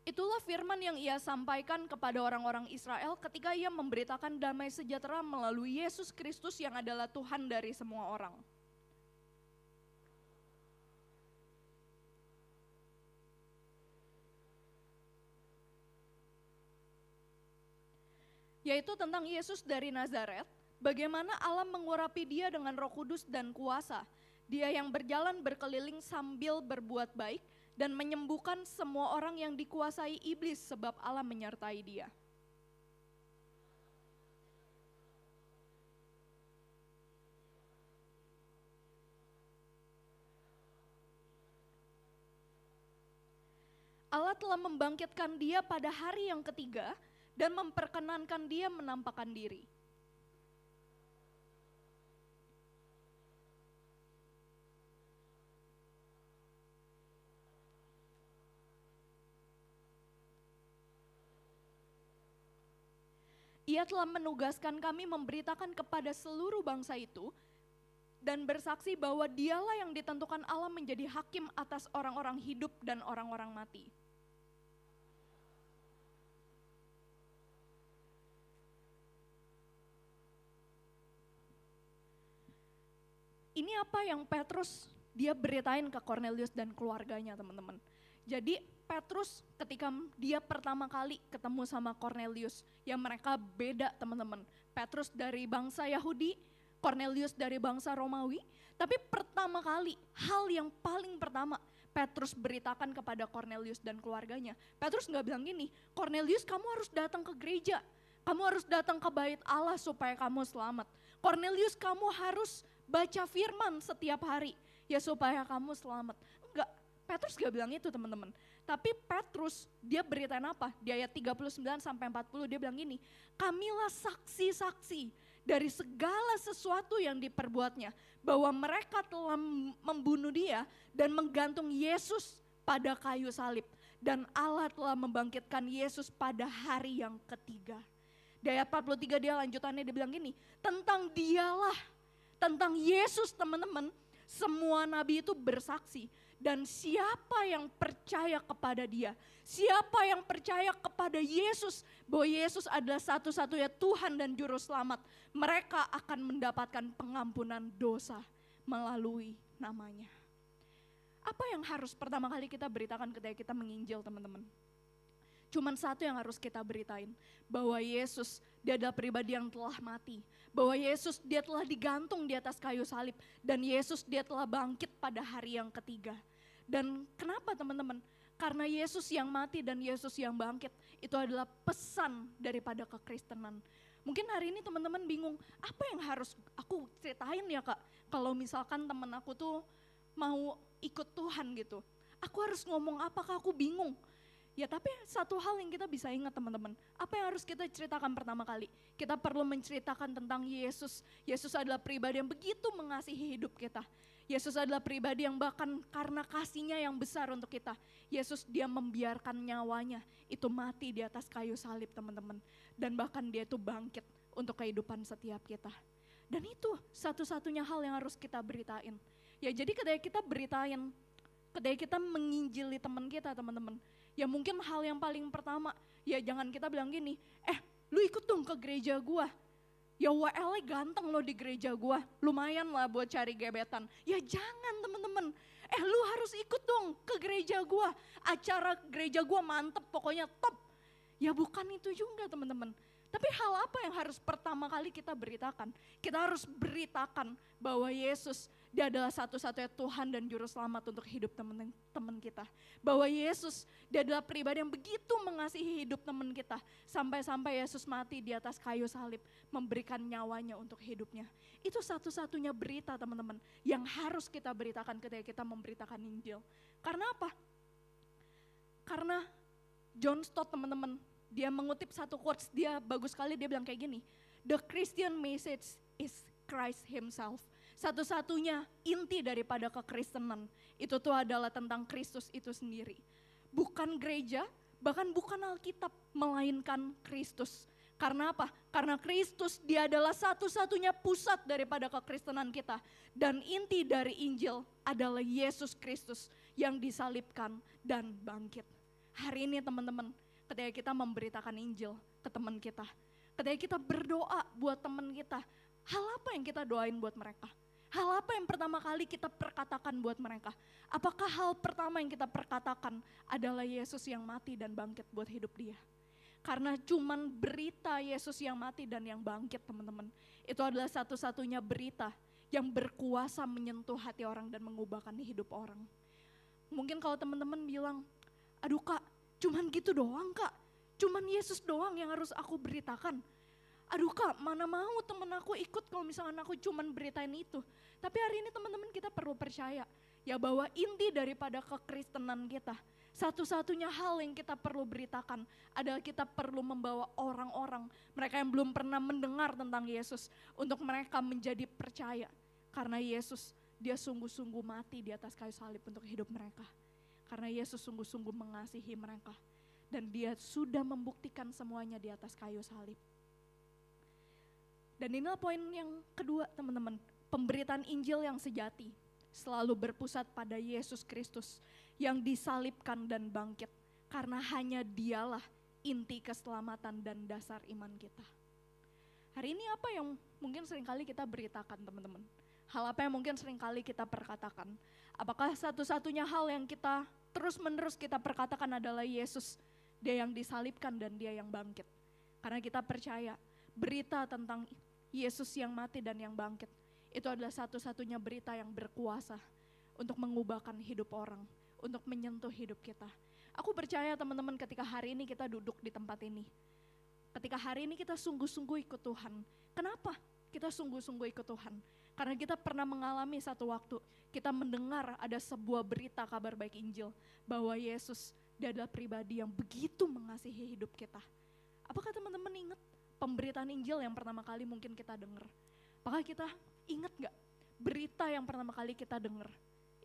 S1: Itulah firman yang ia sampaikan kepada orang-orang Israel ketika ia memberitakan damai sejahtera melalui Yesus Kristus yang adalah Tuhan dari semua orang. Yaitu tentang Yesus dari Nazaret, bagaimana Allah mengurapi dia dengan Roh Kudus dan kuasa. Dia yang berjalan berkeliling sambil berbuat baik dan menyembuhkan semua orang yang dikuasai iblis sebab Allah menyertai dia. Allah telah membangkitkan dia pada hari yang ketiga dan memperkenankan dia menampakkan diri. Ia telah menugaskan kami memberitakan kepada seluruh bangsa itu dan bersaksi bahwa dialah yang ditentukan Allah menjadi hakim atas orang-orang hidup dan orang-orang mati. Ini apa yang Petrus dia beritain ke Cornelius dan keluarganya, teman-teman. Jadi Petrus ketika dia pertama kali ketemu sama Cornelius, yang mereka beda, teman-teman. Petrus dari bangsa Yahudi, Cornelius dari bangsa Romawi, tapi pertama kali, hal yang paling pertama Petrus beritakan kepada Cornelius dan keluarganya. Petrus nggak bilang gini, Cornelius kamu harus datang ke gereja, kamu harus datang ke bait Allah supaya kamu selamat. Cornelius kamu harus baca firman setiap hari ya supaya kamu selamat. Enggak, Petrus gak bilang itu, teman-teman. Tapi Petrus dia beritain apa? Di ayat 39 sampai 40 dia bilang gini, kamilah saksi-saksi dari segala sesuatu yang diperbuatnya, bahwa mereka telah membunuh dia dan menggantung Yesus pada kayu salib, dan Allah telah membangkitkan Yesus pada hari yang ketiga. Di ayat 43 dia lanjutannya dia bilang gini, tentang dialah, tentang Yesus, teman-teman, semua nabi itu bersaksi. Dan siapa yang percaya kepada dia, siapa yang percaya kepada Yesus, bahwa Yesus adalah satu-satunya Tuhan dan Juru Selamat, mereka akan mendapatkan pengampunan dosa melalui namanya. Apa yang harus pertama kali kita beritakan ketika kita menginjil, teman-teman? Cuman satu yang harus kita beritain, bahwa Yesus dia adalah pribadi yang telah mati, bahwa Yesus dia telah digantung di atas kayu salib, dan Yesus dia telah bangkit pada hari yang ketiga. Dan kenapa, teman-teman? Karena Yesus yang mati dan Yesus yang bangkit, itu adalah pesan daripada kekristenan. Mungkin hari ini teman-teman bingung, apa yang harus aku ceritain ya Kak, kalau misalkan teman aku tuh mau ikut Tuhan gitu. Aku harus ngomong apa, Kak, aku bingung. Ya tapi satu hal yang kita bisa ingat, teman-teman, apa yang harus kita ceritakan pertama kali? Kita perlu menceritakan tentang Yesus. Yesus adalah pribadi yang begitu mengasihi hidup kita. Yesus adalah pribadi yang bahkan karena kasihnya yang besar untuk kita, Yesus dia membiarkan nyawanya itu mati di atas kayu salib, teman-teman. Dan bahkan dia itu bangkit untuk kehidupan setiap kita. Dan itu satu-satunya hal yang harus kita beritain. Ya jadi ketika kita beritain, ketika kita menginjili teman kita, teman-teman, ya mungkin hal yang paling pertama, ya jangan kita bilang gini, lu ikut dong ke gereja gua. Ya WL ganteng lo di gereja gua, lumayan lah buat cari gebetan. Ya jangan, teman-teman, lu harus ikut dong ke gereja gua. Acara gereja gua mantep, pokoknya top. Ya bukan itu juga, teman-teman. Tapi hal apa yang harus pertama kali kita beritakan? Kita harus beritakan bahwa Yesus dia adalah satu-satunya Tuhan dan Juru Selamat untuk hidup teman-teman kita. Bahwa Yesus dia adalah pribadi yang begitu mengasihi hidup teman kita. Sampai-sampai Yesus mati di atas kayu salib, memberikan nyawanya untuk hidupnya. Itu satu-satunya berita, teman-teman, yang harus kita beritakan ketika kita memberitakan Injil. Karena apa? Karena John Stott, teman-teman, dia mengutip satu quotes, dia bagus sekali, dia bilang kayak gini, the Christian message is Christ himself. Satu-satunya inti daripada kekristenan itu tuh adalah tentang Kristus itu sendiri. Bukan gereja, bahkan bukan Alkitab, melainkan Kristus. Karena apa? Karena Kristus dia adalah satu-satunya pusat daripada kekristenan kita. Dan inti dari Injil adalah Yesus Kristus yang disalibkan dan bangkit. Hari ini teman-teman, ketika kita memberitakan Injil ke teman kita, ketika kita berdoa buat teman kita, hal apa yang kita doain buat mereka? Hal apa yang pertama kali kita perkatakan buat mereka? Apakah hal pertama yang kita perkatakan adalah Yesus yang mati dan bangkit buat hidup dia? Karena cuman berita Yesus yang mati dan yang bangkit teman-teman, itu adalah satu-satunya berita yang berkuasa menyentuh hati orang dan mengubahkan hidup orang. Mungkin kalau teman-teman bilang, aduh kak, cuman gitu doang kak, cuman Yesus doang yang harus aku beritakan. Aduh kak, mana mau temen aku ikut kalau misalkan aku cuman beritain itu. Tapi hari ini teman-teman kita perlu percaya ya bahwa inti daripada kekristenan kita, satu-satunya hal yang kita perlu beritakan adalah kita perlu membawa orang-orang, mereka yang belum pernah mendengar tentang Yesus, untuk mereka menjadi percaya. Karena Yesus, dia sungguh-sungguh mati di atas kayu salib untuk hidup mereka. Karena Yesus sungguh-sungguh mengasihi mereka. Dan dia sudah membuktikan semuanya di atas kayu salib. Dan inilah poin yang kedua teman-teman, pemberitaan Injil yang sejati selalu berpusat pada Yesus Kristus yang disalibkan dan bangkit. Karena hanya dialah inti keselamatan dan dasar iman kita. Hari ini apa yang mungkin seringkali kita beritakan teman-teman? Hal apa yang mungkin seringkali kita perkatakan? Apakah satu-satunya hal yang kita terus-menerus kita perkatakan adalah Yesus, dia yang disalibkan dan dia yang bangkit? Karena kita percaya berita tentang Yesus yang mati dan yang bangkit itu adalah satu-satunya berita yang berkuasa untuk mengubahkan hidup orang, untuk menyentuh hidup kita. Aku percaya teman-teman ketika hari ini kita duduk di tempat ini, ketika hari ini kita sungguh-sungguh ikut Tuhan. Kenapa kita sungguh-sungguh ikut Tuhan? Karena kita pernah mengalami satu waktu, kita mendengar ada sebuah berita kabar baik Injil, bahwa Yesus dia adalah pribadi yang begitu mengasihi hidup kita. Apakah teman-teman ingat pemberitaan Injil yang pertama kali mungkin kita dengar? Apakah kita ingat gak berita yang pertama kali kita dengar?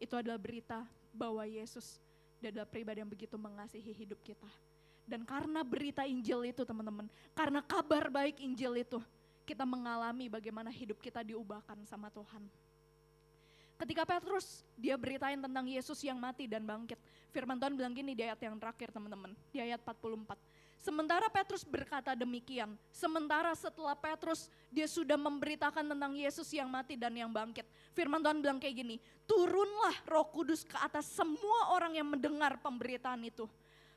S1: Itu adalah berita bahwa Yesus dia adalah pribadi yang begitu mengasihi hidup kita. Dan karena berita Injil itu teman-teman, karena kabar baik Injil itu, kita mengalami bagaimana hidup kita diubahkan sama Tuhan. Ketika Petrus, dia beritain tentang Yesus yang mati dan bangkit. Firman Tuhan bilang gini di ayat yang terakhir teman-teman, di ayat 44. Sementara Petrus berkata demikian, sementara setelah Petrus dia sudah memberitakan tentang Yesus yang mati dan yang bangkit. Firman Tuhan bilang kayak gini, turunlah Roh Kudus ke atas semua orang yang mendengar pemberitaan itu.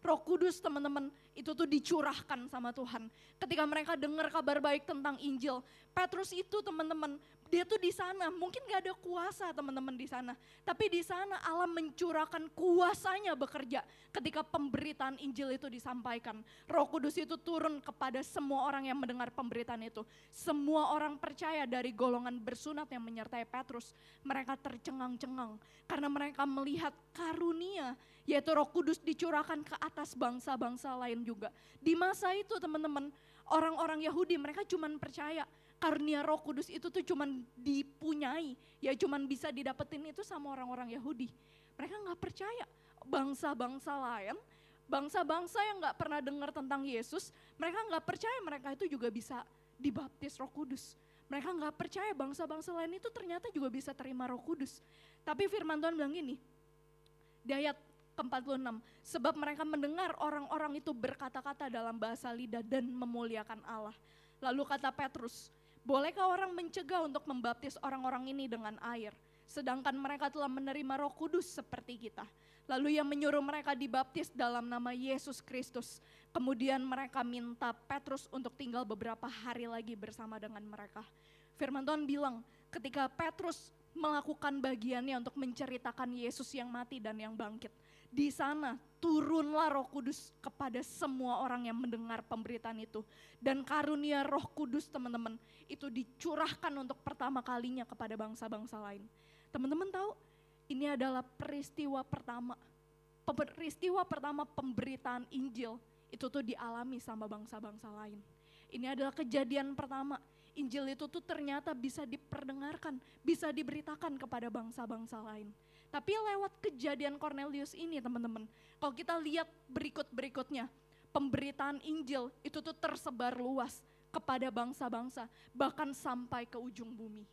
S1: Roh Kudus teman-teman itu tuh dicurahkan sama Tuhan. Ketika mereka dengar kabar baik tentang Injil, Petrus itu teman-teman, dia tuh di sana, mungkin gak ada kuasa teman-teman di sana. Tapi di sana Allah mencurahkan kuasanya bekerja ketika pemberitaan Injil itu disampaikan. Roh Kudus itu turun kepada semua orang yang mendengar pemberitaan itu. Semua orang percaya dari golongan bersunat yang menyertai Petrus, mereka tercengang-cengang. Karena mereka melihat karunia, yaitu Roh Kudus dicurahkan ke atas bangsa-bangsa lain juga. Di masa itu teman-teman, orang-orang Yahudi mereka cuma percaya karunia Roh Kudus itu tuh cuman dipunyai, ya cuman bisa didapetin itu sama orang-orang Yahudi. Mereka gak percaya bangsa-bangsa lain, bangsa-bangsa yang gak pernah dengar tentang Yesus, mereka gak percaya mereka itu juga bisa dibaptis Roh Kudus. Mereka gak percaya bangsa-bangsa lain itu ternyata juga bisa terima Roh Kudus. Tapi firman Tuhan bilang gini, di ayat ke-46, sebab mereka mendengar orang-orang itu berkata-kata dalam bahasa lidah dan memuliakan Allah. Lalu kata Petrus, bolehkah orang mencegah untuk membaptis orang-orang ini dengan air, sedangkan mereka telah menerima Roh Kudus seperti kita? Lalu ia menyuruh mereka dibaptis dalam nama Yesus Kristus. Kemudian mereka minta Petrus untuk tinggal beberapa hari lagi bersama dengan mereka. Firman Tuhan bilang, ketika Petrus melakukan bagiannya untuk menceritakan Yesus yang mati dan yang bangkit, di sana turunlah Roh Kudus kepada semua orang yang mendengar pemberitaan itu. Dan karunia Roh Kudus teman-teman itu dicurahkan untuk pertama kalinya kepada bangsa-bangsa lain. Teman-teman tahu ini adalah peristiwa pertama pemberitaan Injil itu tuh dialami sama bangsa-bangsa lain. Ini adalah kejadian pertama. Injil itu tuh ternyata bisa diperdengarkan, bisa diberitakan kepada bangsa-bangsa lain. Tapi lewat kejadian Cornelius ini teman-teman, kalau kita lihat berikut-berikutnya, pemberitaan Injil itu tuh tersebar luas kepada bangsa-bangsa, bahkan sampai ke ujung bumi.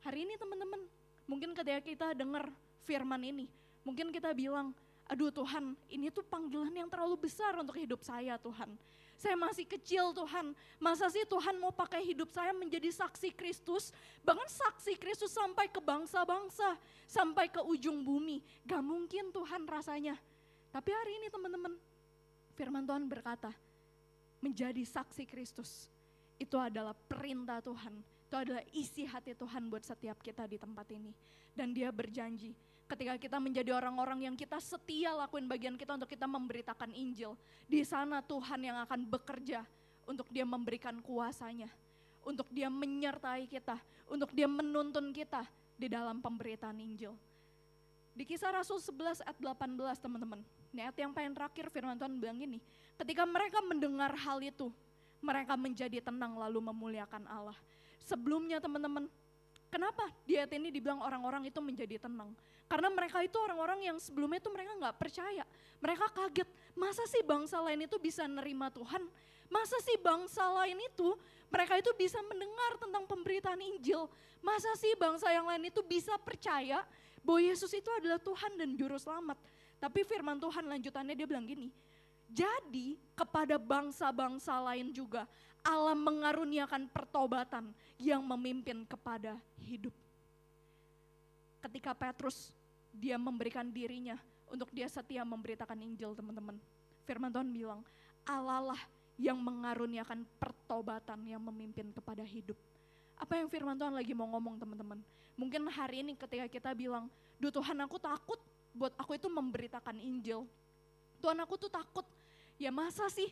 S1: Hari ini teman-teman, mungkin ketika kita dengar firman ini, mungkin kita bilang, aduh Tuhan, ini tuh panggilan yang terlalu besar untuk hidup saya Tuhan. Saya masih kecil Tuhan, masa sih Tuhan mau pakai hidup saya menjadi saksi Kristus, bahkan saksi Kristus sampai ke bangsa-bangsa, sampai ke ujung bumi. Gak mungkin Tuhan rasanya. Tapi hari ini teman-teman, firman Tuhan berkata, menjadi saksi Kristus, itu adalah perintah Tuhan, itu adalah isi hati Tuhan buat setiap kita di tempat ini. Dan Dia berjanji, ketika kita menjadi orang-orang yang kita setia lakuin bagian kita untuk kita memberitakan Injil, di sana Tuhan yang akan bekerja untuk Dia memberikan kuasanya, untuk Dia menyertai kita, untuk Dia menuntun kita di dalam pemberitaan Injil. Di Kisah Rasul 11 ayat 18 teman-teman, ini ayat yang paling terakhir firman Tuhan bilang gini, ketika mereka mendengar hal itu, mereka menjadi tenang lalu memuliakan Allah. Sebelumnya teman-teman, kenapa di ayat ini dibilang orang-orang itu menjadi tenang? Karena mereka itu orang-orang yang sebelumnya itu mereka gak percaya. Mereka kaget, masa sih bangsa lain itu bisa nerima Tuhan? Masa sih bangsa lain itu, mereka itu bisa mendengar tentang pemberitaan Injil? Masa sih bangsa yang lain itu bisa percaya bahwa Yesus itu adalah Tuhan dan Juru Selamat? Tapi firman Tuhan lanjutannya dia bilang gini, jadi kepada bangsa-bangsa lain juga Allah mengaruniakan pertobatan yang memimpin kepada hidup. Ketika Petrus dia memberikan dirinya untuk dia setia memberitakan Injil teman-teman. Firman Tuhan bilang Allah lah yang mengaruniakan pertobatan yang memimpin kepada hidup. Apa yang firman Tuhan lagi mau ngomong teman-teman? Mungkin hari ini ketika kita bilang, duh Tuhan aku takut buat aku itu memberitakan Injil. Tuhan aku tuh takut, ya masa sih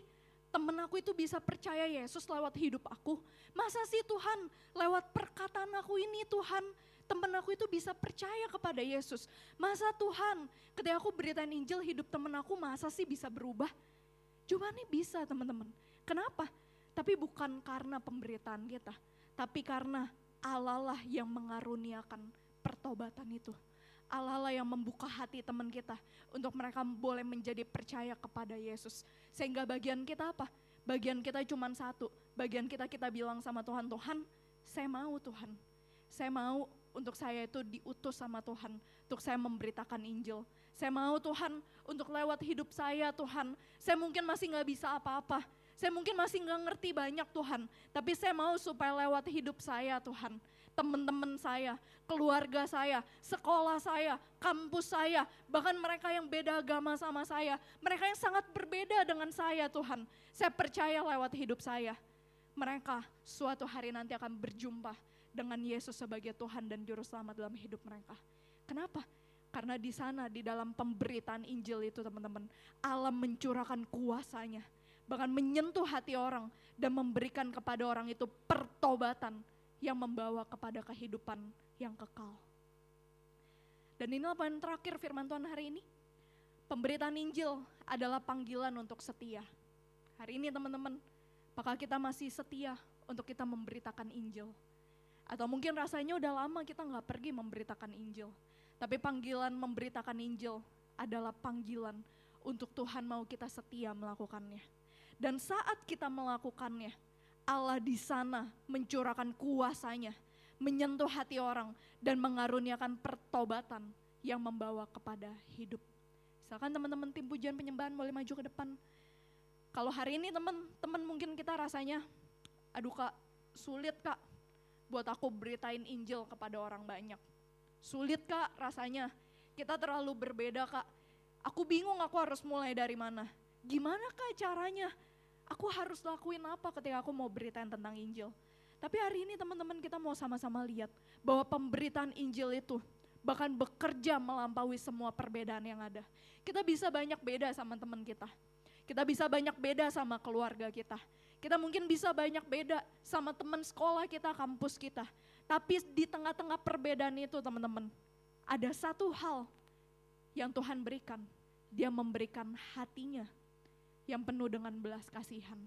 S1: temen aku itu bisa percaya Yesus lewat hidup aku? Masa sih Tuhan lewat perkataan aku ini Tuhan, temen aku itu bisa percaya kepada Yesus? Masa Tuhan ketika aku beritain Injil hidup temen aku masa sih bisa berubah? Jawabannya bisa teman-teman. Kenapa? Tapi bukan karena pemberitaan kita, tapi karena Allah lah yang mengaruniakan pertobatan itu. Allah lah yang membuka hati teman kita untuk mereka boleh menjadi percaya kepada Yesus. Sehingga bagian kita apa? Bagian kita cuma satu. Bagian kita bilang sama Tuhan, Tuhan saya mau Tuhan. Saya mau untuk saya itu diutus sama Tuhan. Untuk saya memberitakan Injil. Saya mau Tuhan untuk lewat hidup saya Tuhan. Saya mungkin masih gak bisa apa-apa. Saya mungkin masih gak ngerti banyak Tuhan. Tapi saya mau supaya lewat hidup saya Tuhan. Teman-teman saya, keluarga saya, sekolah saya, kampus saya, bahkan mereka yang beda agama sama saya, mereka yang sangat berbeda dengan saya Tuhan. Saya percaya lewat hidup saya, mereka suatu hari nanti akan berjumpa dengan Yesus sebagai Tuhan dan Juru Selamat dalam hidup mereka. Kenapa? Karena di sana, di dalam pemberitaan Injil itu teman-teman, Allah mencurahkan kuasanya, bahkan menyentuh hati orang dan memberikan kepada orang itu pertobatan yang membawa kepada kehidupan yang kekal. Dan inilah poin terakhir firman Tuhan hari ini. Pemberitaan Injil adalah panggilan untuk setia. Hari ini teman-teman, apakah kita masih setia untuk kita memberitakan Injil? Atau mungkin rasanya udah lama kita gak pergi memberitakan Injil. Tapi panggilan memberitakan Injil adalah panggilan untuk Tuhan mau kita setia melakukannya. Dan saat kita melakukannya, Allah di sana mencurahkan kuasanya, menyentuh hati orang dan mengaruniakan pertobatan yang membawa kepada hidup. Silakan teman-teman tim pujian penyembahan boleh maju ke depan. Kalau hari ini teman-teman mungkin kita rasanya, aduh Kak, sulit Kak buat aku beritain Injil kepada orang banyak. Sulit Kak rasanya, kita terlalu berbeda Kak. Aku bingung aku harus mulai dari mana. Gimana Kak caranya? Aku harus lakuin apa ketika aku mau beritain tentang Injil? Tapi hari ini teman-teman kita mau sama-sama lihat bahwa pemberitaan Injil itu bahkan bekerja melampaui semua perbedaan yang ada. Kita bisa banyak beda sama teman kita. Kita bisa banyak beda sama keluarga kita. Kita mungkin bisa banyak beda sama teman sekolah kita, kampus kita. Tapi di tengah-tengah perbedaan itu teman-teman, ada satu hal yang Tuhan berikan. Dia memberikan hatinya yang penuh dengan belas kasihan.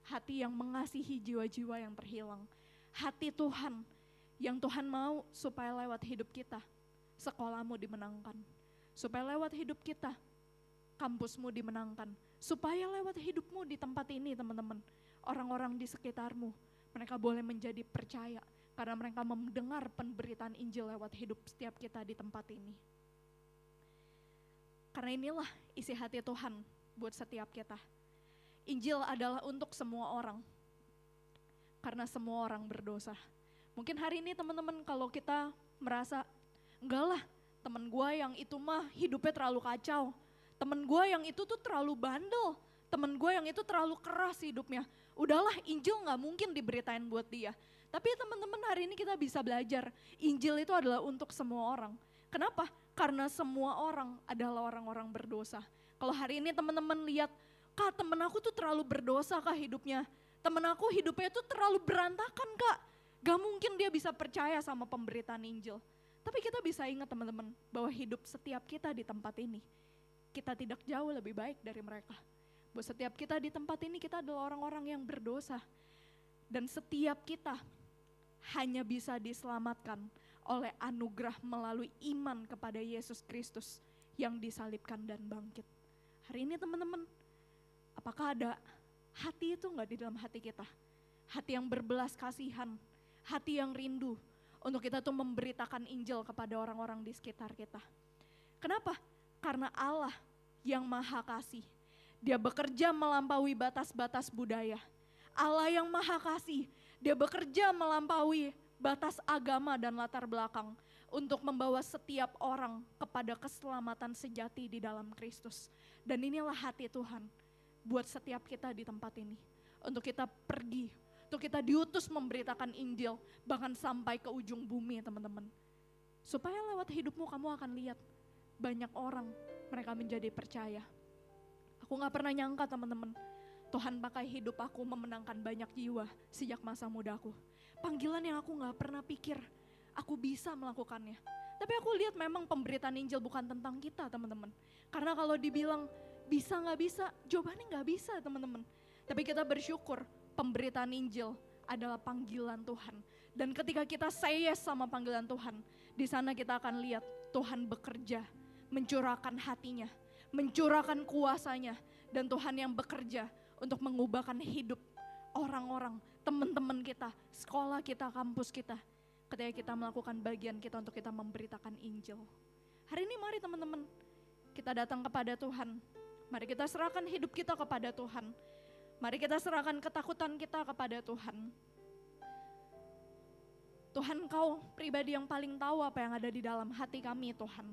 S1: Hati yang mengasihi jiwa-jiwa yang terhilang. hati Tuhan yang Tuhan mau supaya lewat hidup kita sekolahmu dimenangkan, supaya lewat hidup kita kampusmu dimenangkan, supaya lewat hidupmu di tempat ini teman-teman, orang-orang di sekitarmu mereka boleh menjadi percaya karena mereka mendengar pemberitaan Injil lewat hidup setiap kita di tempat ini. Karena inilah isi hati Tuhan buat setiap kita. Injil adalah untuk semua orang, karena semua orang berdosa. Mungkin hari ini teman-teman kalau kita merasa, enggak lah temen gue yang itu mah hidupnya terlalu kacau, temen gue yang itu tuh terlalu bandel, temen gue yang itu terlalu keras hidupnya. Udahlah, Injil gak mungkin diberitain buat dia. Tapi teman-teman hari ini kita bisa belajar, Injil itu adalah untuk semua orang. Kenapa? Karena semua orang adalah orang-orang berdosa. Kalau hari ini teman-teman lihat, Kak temen aku tuh terlalu berdosa kak hidupnya. Temen aku hidupnya tuh terlalu berantakan kak. Gak mungkin dia bisa percaya sama pemberitaan Injil. Tapi kita bisa ingat teman-teman bahwa hidup setiap kita di tempat ini, kita tidak jauh lebih baik dari mereka. Bahwa setiap kita di tempat ini kita adalah orang-orang yang berdosa. Dan setiap kita hanya bisa diselamatkan oleh anugerah melalui iman kepada Yesus Kristus yang disalibkan dan bangkit. Hari ini teman-teman, apakah ada hati itu enggak di dalam hati kita? Hati yang berbelas kasihan, hati yang rindu untuk kita tuh memberitakan Injil kepada orang-orang di sekitar kita. Kenapa? Karena Allah yang Maha Kasih, Dia bekerja melampaui batas-batas budaya. Allah yang Maha Kasih, Dia bekerja melampaui batas agama dan latar belakang untuk membawa setiap orang kepada keselamatan sejati di dalam Kristus. Dan inilah hati Tuhan buat setiap kita di tempat ini. Untuk kita pergi, untuk kita diutus memberitakan Injil, bahkan sampai ke ujung bumi teman-teman. Supaya lewat hidupmu kamu akan lihat banyak orang mereka menjadi percaya. Aku gak pernah nyangka teman-teman, Tuhan pakai hidup aku memenangkan banyak jiwa sejak masa mudaku. Panggilan yang aku gak pernah pikir aku bisa melakukannya. Tapi aku lihat memang pemberitaan Injil bukan tentang kita teman-teman. Karena kalau dibilang bisa gak bisa, jawabannya gak bisa teman-teman. Tapi kita bersyukur pemberitaan Injil adalah panggilan Tuhan. Dan ketika kita say yes sama panggilan Tuhan, di sana kita akan lihat Tuhan bekerja, mencurahkan hatinya, mencurahkan kuasanya. Dan Tuhan yang bekerja untuk mengubahkan hidup orang-orang, teman-teman kita, sekolah kita, kampus kita. Ketika kita melakukan bagian kita untuk kita memberitakan Injil. Hari ini mari teman-teman, kita datang kepada Tuhan. Mari kita serahkan hidup kita kepada Tuhan. Mari kita serahkan ketakutan kita kepada Tuhan. Tuhan, Kau pribadi yang paling tahu apa yang ada di dalam hati kami Tuhan.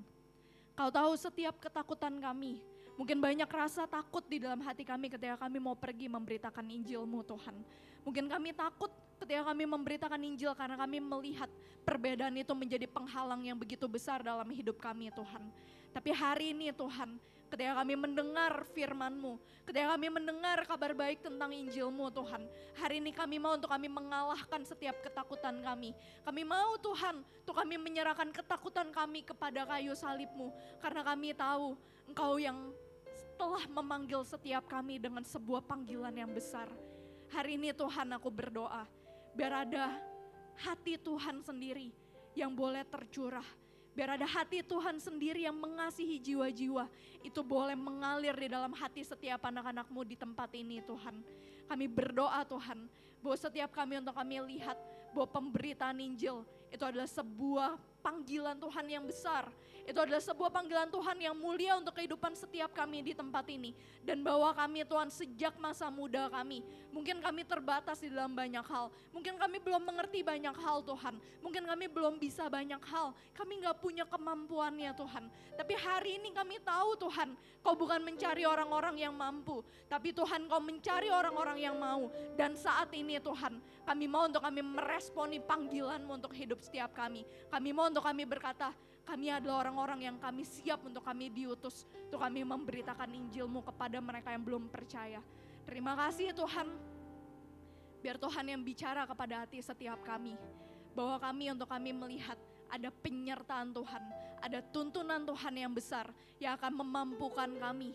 S1: Kau tahu setiap ketakutan kami. Mungkin banyak rasa takut di dalam hati kami ketika kami mau pergi memberitakan Injil-Mu Tuhan. Mungkin kami takut ketika kami memberitakan Injil karena kami melihat perbedaan itu menjadi penghalang yang begitu besar dalam hidup kami Tuhan. Tapi hari ini Tuhan, ketika kami mendengar firman-Mu, ketika kami mendengar kabar baik tentang Injil-Mu Tuhan, hari ini kami mau untuk kami mengalahkan setiap ketakutan kami. Kami mau Tuhan, untuk kami menyerahkan ketakutan kami kepada kayu salib-Mu, karena kami tahu Engkau yang telah memanggil setiap kami dengan sebuah panggilan yang besar. Hari ini Tuhan aku berdoa, biar ada hati Tuhan sendiri yang boleh tercurah. Biar ada hati Tuhan sendiri yang mengasihi jiwa-jiwa. Itu boleh mengalir di dalam hati setiap anak-anak-Mu di tempat ini Tuhan. Kami berdoa Tuhan, bahwa setiap kami untuk kami lihat bahwa pemberitaan Injil itu adalah sebuah panggilan Tuhan yang besar. Itu adalah sebuah panggilan Tuhan yang mulia untuk kehidupan setiap kami di tempat ini. Dan bahwa kami Tuhan sejak masa muda kami, mungkin kami terbatas di dalam banyak hal. Mungkin kami belum mengerti banyak hal Tuhan. Mungkin kami belum bisa banyak hal. Kami gak punya kemampuannya Tuhan. Tapi hari ini kami tahu Tuhan, Kau bukan mencari orang-orang yang mampu. Tapi Tuhan Kau mencari orang-orang yang mau. Dan saat ini Tuhan, kami mau untuk kami meresponi panggilan-Mu untuk hidup setiap kami. Kami mau untuk kami berkata, kami adalah orang-orang yang kami siap untuk kami diutus. Untuk kami memberitakan Injil-Mu kepada mereka yang belum percaya. Terima kasih Tuhan. Biar Tuhan yang bicara kepada hati setiap kami. Bahwa kami untuk kami melihat ada penyertaan Tuhan. Ada tuntunan Tuhan yang besar yang akan memampukan kami.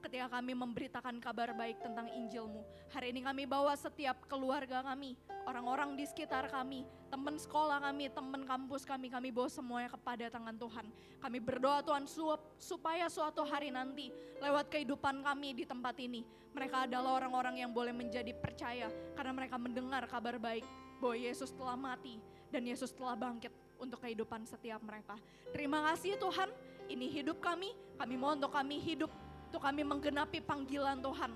S1: ketika kami memberitakan kabar baik tentang Injil-Mu. Hari ini kami bawa setiap keluarga kami, orang-orang di sekitar kami, teman sekolah kami, teman kampus kami bawa semuanya kepada tangan Tuhan. Kami berdoa Tuhan supaya suatu hari nanti lewat kehidupan kami di tempat ini, mereka adalah orang-orang yang boleh menjadi percaya karena mereka mendengar kabar baik bahwa Yesus telah mati dan Yesus telah bangkit untuk kehidupan setiap mereka. Terima kasih Tuhan, ini hidup kami mohon untuk kami hidup, untuk kami menggenapi panggilan Tuhan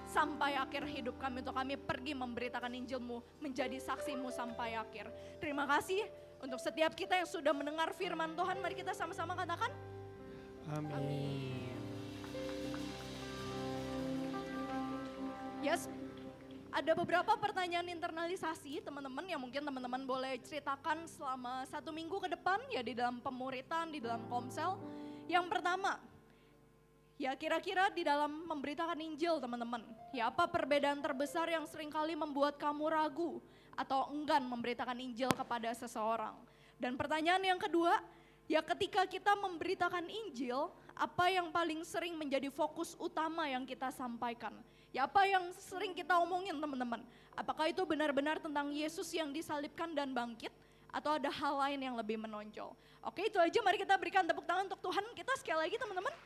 S1: sampai akhir hidup kami, untuk kami pergi memberitakan Injil-Mu, menjadi saksi-Mu sampai akhir. Terima kasih untuk setiap kita yang sudah mendengar firman Tuhan. Mari kita sama-sama katakan amin. Yes, ada beberapa pertanyaan internalisasi teman-teman yang mungkin teman-teman boleh ceritakan selama 1 minggu ke depan ya, di dalam pemuritan, di dalam komsel. Yang pertama, ya kira-kira di dalam memberitakan Injil teman-teman, ya apa perbedaan terbesar yang seringkali membuat kamu ragu atau enggan memberitakan Injil kepada seseorang? Dan pertanyaan yang kedua, ya ketika kita memberitakan Injil, apa yang paling sering menjadi fokus utama yang kita sampaikan? Ya apa yang sering kita omongin teman-teman? Apakah itu benar-benar tentang Yesus yang disalibkan dan bangkit? Atau ada hal lain yang lebih menonjol? Oke, itu aja, mari kita berikan tepuk tangan untuk Tuhan kita sekali lagi teman-teman.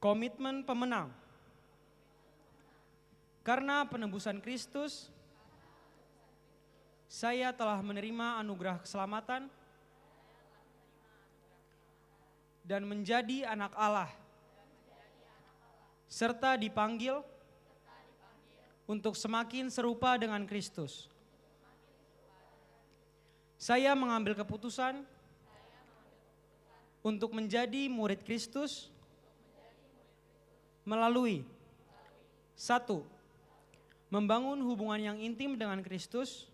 S2: Komitmen pemenang. Karena penebusan Kristus, saya telah menerima anugerah keselamatan dan menjadi anak Allah. serta dipanggil untuk semakin serupa dengan Kristus. Saya mengambil keputusan untuk menjadi murid Kristus melalui 1. Membangun hubungan yang intim dengan Kristus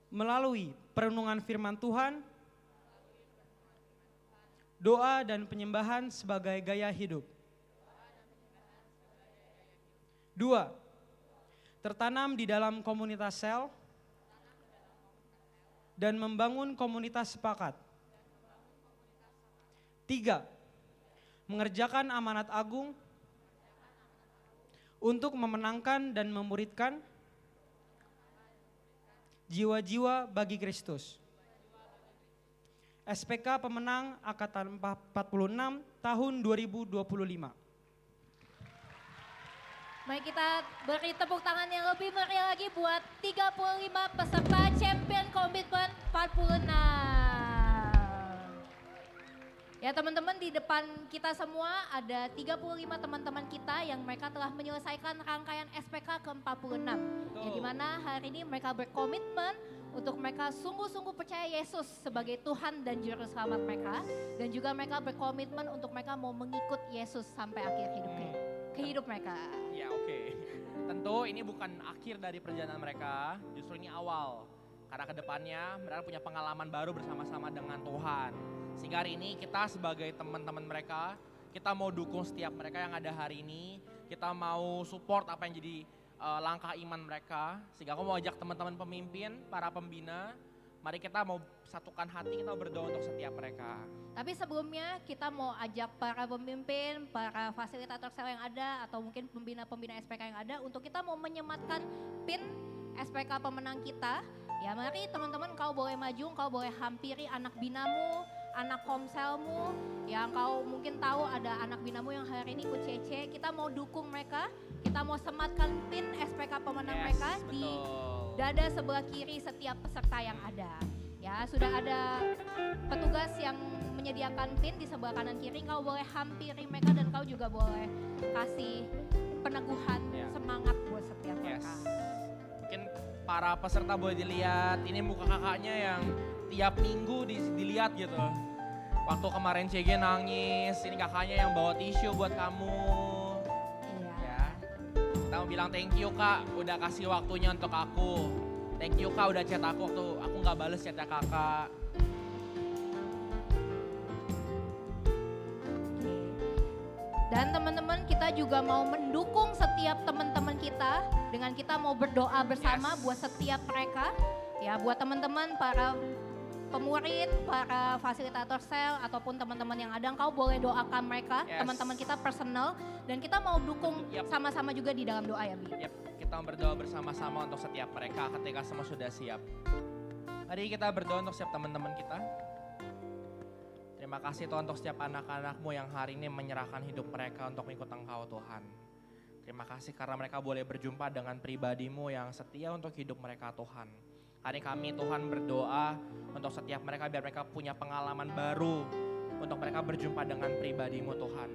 S2: melalui perenungan firman Tuhan, doa dan penyembahan sebagai gaya hidup. 2. Tertanam di dalam komunitas sel dan membangun komunitas sepakat. 3. Mengerjakan amanat agung untuk memenangkan dan memuridkan jiwa-jiwa bagi Kristus. SPK Pemenang Angkatan 46 tahun 2025.
S3: Mari kita beri tepuk tangan yang lebih meriah lagi buat 35 peserta Champion Komitmen 46. Ya teman-teman, di depan kita semua ada 35 teman-teman kita yang mereka telah menyelesaikan rangkaian SPK ke-46. Ya, di mana hari ini mereka berkomitmen untuk mereka sungguh-sungguh percaya Yesus sebagai Tuhan dan Juru Selamat mereka. Dan juga mereka berkomitmen untuk mereka mau mengikut Yesus sampai akhir hidup mereka.
S4: Ya oke. Tentu ini bukan akhir dari perjalanan mereka, justru ini awal. Karena kedepannya mereka punya pengalaman baru bersama-sama dengan Tuhan. Sehingga hari ini kita sebagai teman-teman mereka, kita mau dukung setiap mereka yang ada hari ini. Kita mau support apa yang jadi langkah iman mereka. Sehingga aku mau ajak teman-teman pemimpin, para pembina, mari kita mau satukan hati, kita berdoa untuk setiap mereka.
S3: Tapi sebelumnya kita mau ajak para pemimpin, para fasilitator sel yang ada, atau mungkin pembina-pembina SPK yang ada, untuk kita mau menyematkan PIN SPK pemenang kita. Ya mari teman-teman, kau boleh maju, kau boleh hampiri anak binamu, anak komselmu, yang kau mungkin tahu ada anak binamu yang hari ini ikut CC. Kita mau dukung mereka, kita mau sematkan PIN SPK pemenang mereka
S4: betul.
S3: di dada sebelah kiri setiap peserta yang ada. Ya sudah ada petugas yang menyediakan PIN di sebelah kanan kiri, kau boleh hampiri mereka dan kau juga boleh kasih peneguhan semangat buat setiap mereka.
S4: Mungkin para peserta boleh dilihat, ini muka kakaknya yang tiap minggu dilihat gitu. Waktu kemarin CG nangis, ini kakaknya yang bawa tisu buat kamu.
S3: Iya.
S4: Ya. Kita mau bilang thank you kak, udah kasih waktunya untuk aku. Thank you kak udah chat aku waktu aku gak bales chatnya kakak.
S3: Dan teman-teman, kita juga mau mendukung setiap teman-teman kita dengan kita mau berdoa bersama buat setiap mereka. Ya buat teman-teman para pemurid, para fasilitator sel ataupun teman-teman yang ada, kau boleh doakan mereka, teman-teman kita personal, dan kita mau dukung sama-sama juga di dalam doa ya Bi.
S4: Kita mau berdoa bersama-sama untuk setiap mereka ketika semua sudah siap. Mari kita berdoa untuk setiap teman-teman kita. Terima kasih Tuhan untuk setiap anak-anak-Mu yang hari ini menyerahkan hidup mereka untuk mengikut Engkau Tuhan. Terima kasih karena mereka boleh berjumpa dengan pribadi-Mu yang setia untuk hidup mereka Tuhan. Hari kami Tuhan berdoa untuk setiap mereka biar mereka punya pengalaman baru untuk mereka berjumpa dengan pribadi-Mu Tuhan.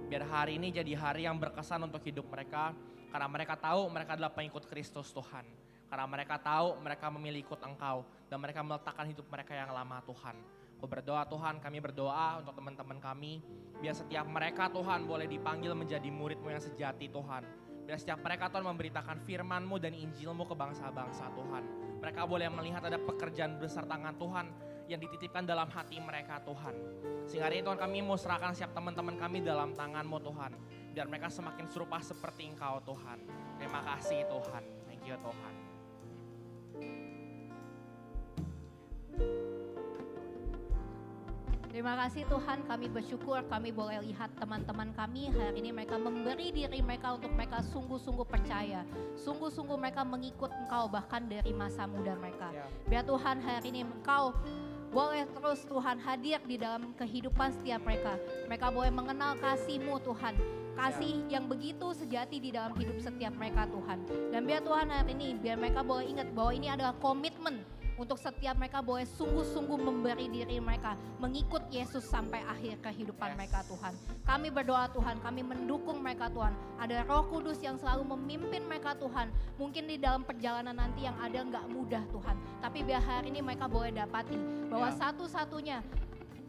S4: Biar hari ini jadi hari yang berkesan untuk hidup mereka karena mereka tahu mereka adalah pengikut Kristus Tuhan. Karena mereka tahu mereka memilih ikut Engkau dan mereka meletakkan hidup mereka yang lama Tuhan. Aku berdoa Tuhan, kami berdoa untuk teman-teman kami. Biar setiap mereka Tuhan boleh dipanggil menjadi murid-Mu yang sejati Tuhan. Biar setiap mereka Tuhan memberitakan firman-Mu dan Injil-Mu ke bangsa-bangsa Tuhan. Mereka boleh melihat ada pekerjaan besar tangan Tuhan yang dititipkan dalam hati mereka Tuhan. Sehingga hari ini Tuhan kami mau serahkan setiap teman-teman kami dalam tangan-Mu Tuhan. Biar mereka semakin serupa seperti Engkau Tuhan. Terima kasih Tuhan. Thank you Tuhan.
S3: Terima kasih Tuhan, kami bersyukur kami boleh lihat teman-teman kami hari ini mereka memberi diri mereka untuk mereka sungguh-sungguh percaya. Sungguh-sungguh mereka mengikut Engkau bahkan dari masa muda mereka. Biar Tuhan hari ini Engkau boleh terus Tuhan hadir di dalam kehidupan setiap mereka. Mereka boleh mengenal kasih-Mu Tuhan. Kasih yang begitu sejati di dalam hidup setiap mereka Tuhan. Dan biar Tuhan hari ini, biar mereka boleh ingat bahwa ini adalah komitmen untuk setiap mereka boleh sungguh-sungguh memberi diri mereka, mengikut Yesus sampai akhir kehidupan mereka Tuhan. Kami berdoa Tuhan, kami mendukung mereka Tuhan. Ada Roh Kudus yang selalu memimpin mereka Tuhan. Mungkin di dalam perjalanan nanti yang ada nggak mudah Tuhan. Tapi biar hari ini mereka boleh dapati bahwa satu-satunya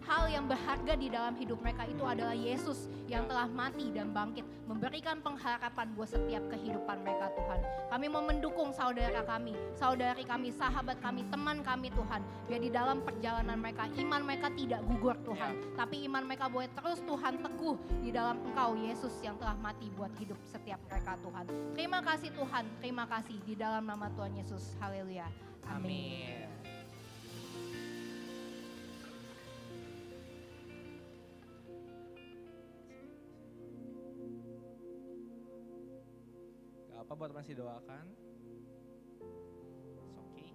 S3: hal yang berharga di dalam hidup mereka itu adalah Yesus yang telah mati dan bangkit, memberikan pengharapan buat setiap kehidupan mereka Tuhan. Kami mau mendukung saudara kami, saudari kami, sahabat kami, teman kami Tuhan. Biar di dalam perjalanan mereka, iman mereka tidak gugur Tuhan. Tapi iman mereka boleh terus Tuhan teguh di dalam Engkau Yesus yang telah mati buat hidup setiap mereka Tuhan. Terima kasih Tuhan, terima kasih di dalam nama Tuhan Yesus. Haleluya. Amin.
S4: Apa buat masih doakan? It's okay.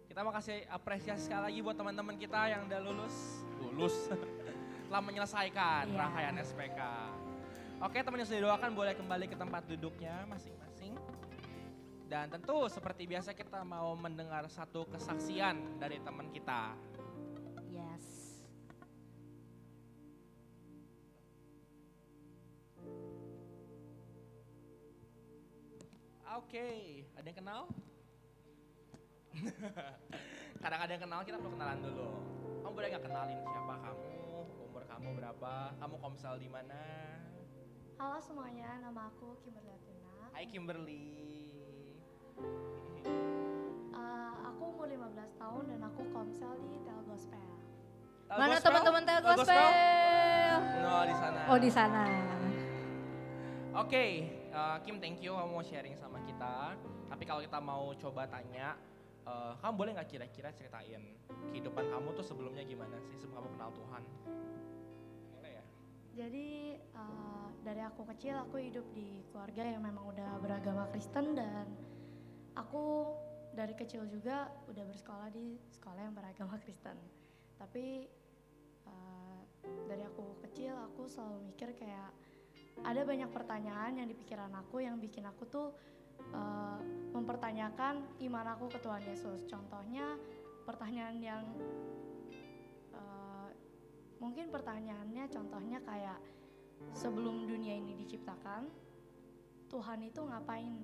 S4: Kita mau kasih apresiasi sekali lagi buat teman-teman kita yang udah lulus telah menyelesaikan rangkaian SPK. Oke, teman yang sudah doakan boleh kembali ke tempat duduknya masing-masing. Dan tentu seperti biasa kita mau mendengar satu kesaksian dari teman kita.
S3: Yes.
S4: Oke, ada yang kenal? Kadang ada yang kenal, kita perlu kenalan dulu. Kamu boleh gak kenalin siapa kamu, umur kamu berapa, kamu komsel di mana?
S5: Halo semuanya, nama aku Kimberly Athena.
S4: Hai Kimberly.
S5: Aku umur 15 tahun dan aku komsel di Tel Gospel.
S3: Mana teman-teman Tel Gospel?
S4: Oh, di sana.
S3: Oh, di sana.
S4: Oke, Kim, thank you kamu mau sharing sama kita. Tapi kalau kita mau coba tanya, kamu boleh nggak kira-kira ceritain kehidupan kamu tuh sebelumnya gimana sih sebelum kamu kenal Tuhan? Boleh ya?
S5: Jadi dari aku kecil aku hidup di keluarga yang memang udah beragama Kristen dan aku dari kecil juga udah bersekolah di sekolah yang beragama Kristen. Tapi dari aku kecil aku selalu mikir kayak ada banyak pertanyaan yang di pikiran aku yang bikin aku tuh mempertanyakan iman aku ke Tuhan Yesus. Contohnya pertanyaan yang mungkin pertanyaannya contohnya kayak sebelum dunia ini diciptakan Tuhan itu ngapain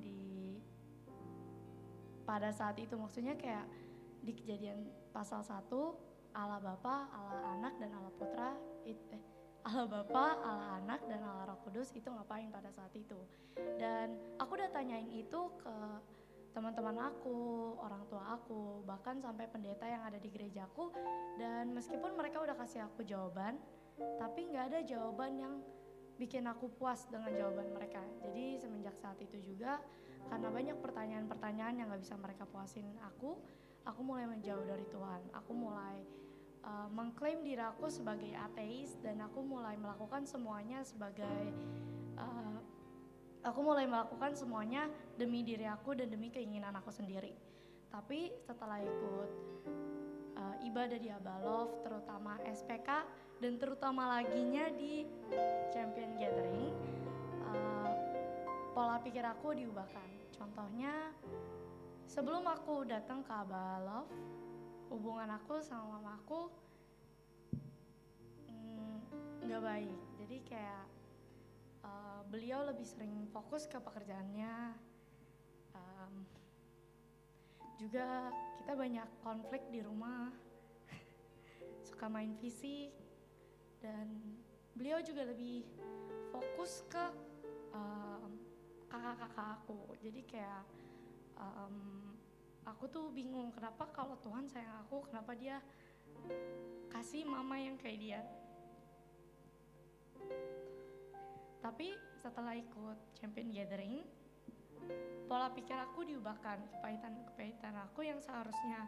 S5: pada saat itu, maksudnya kayak di Kejadian pasal 1 Allah Bapa, Allah Anak dan Allah Putra Allah Bapa, Allah Anak, dan Allah Roh Kudus itu ngapain pada saat itu. Dan aku udah tanyain itu ke teman-teman aku, orang tua aku, bahkan sampai pendeta yang ada di gerejaku. Dan meskipun mereka udah kasih aku jawaban, tapi gak ada jawaban yang bikin aku puas dengan jawaban mereka. Jadi semenjak saat itu juga, karena banyak pertanyaan-pertanyaan yang gak bisa mereka puasin aku mulai menjauh dari Tuhan. Aku mulai mengklaim diri aku sebagai ateis dan aku mulai melakukan semuanya demi diri aku dan demi keinginan aku sendiri. Tapi setelah ikut ibadah di Abalov, terutama SPK dan terutama laginya di Champion Gathering, pola pikir aku diubahkan. Contohnya sebelum aku datang ke Abalov, hubungan aku sama mama aku gak baik. Jadi kayak beliau lebih sering fokus ke pekerjaannya. Juga kita banyak konflik di rumah, suka main fisik. Dan beliau juga lebih fokus ke kakak-kakak aku. Jadi kayak aku tuh bingung kenapa kalau Tuhan sayang aku, kenapa dia kasih mama yang kayak dia. Tapi setelah ikut Champion Gathering, pola pikir aku diubahkan. Kepahitan aku yang seharusnya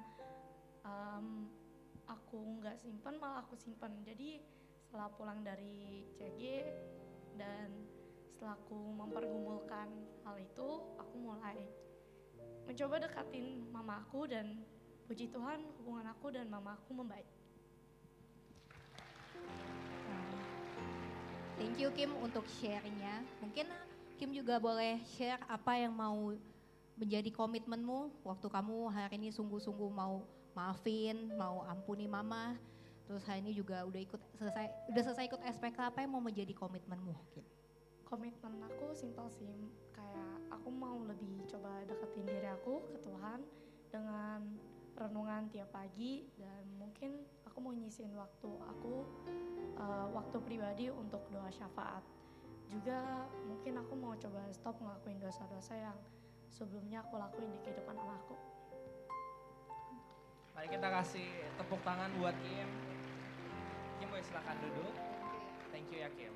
S5: aku nggak simpen, malah aku simpen. Jadi setelah pulang dari CG dan setelah aku mempergumulkan hal itu, aku mulai mencoba dekatin mama aku dan puji Tuhan hubungan aku dan mama aku membaik.
S3: Thank you Kim untuk sharingnya. Mungkin Kim juga boleh share apa yang mau menjadi komitmenmu waktu kamu hari ini sungguh-sungguh mau maafin, mau ampuni mama, terus hari ini juga udah selesai ikut SPK, apa yang mau menjadi komitmenmu?
S5: Komitmen aku simpel sih, kayak aku mau lebih coba deketin diri aku ke Tuhan dengan renungan tiap pagi, dan mungkin aku mau nyisin waktu aku, waktu pribadi untuk doa syafaat. Juga mungkin aku mau coba stop ngelakuin dosa-dosa yang sebelumnya aku lakuin di kehidupan anakku.
S4: Mari kita kasih tepuk tangan buat Kim. Kim boleh silakan duduk. Thank you ya Kim.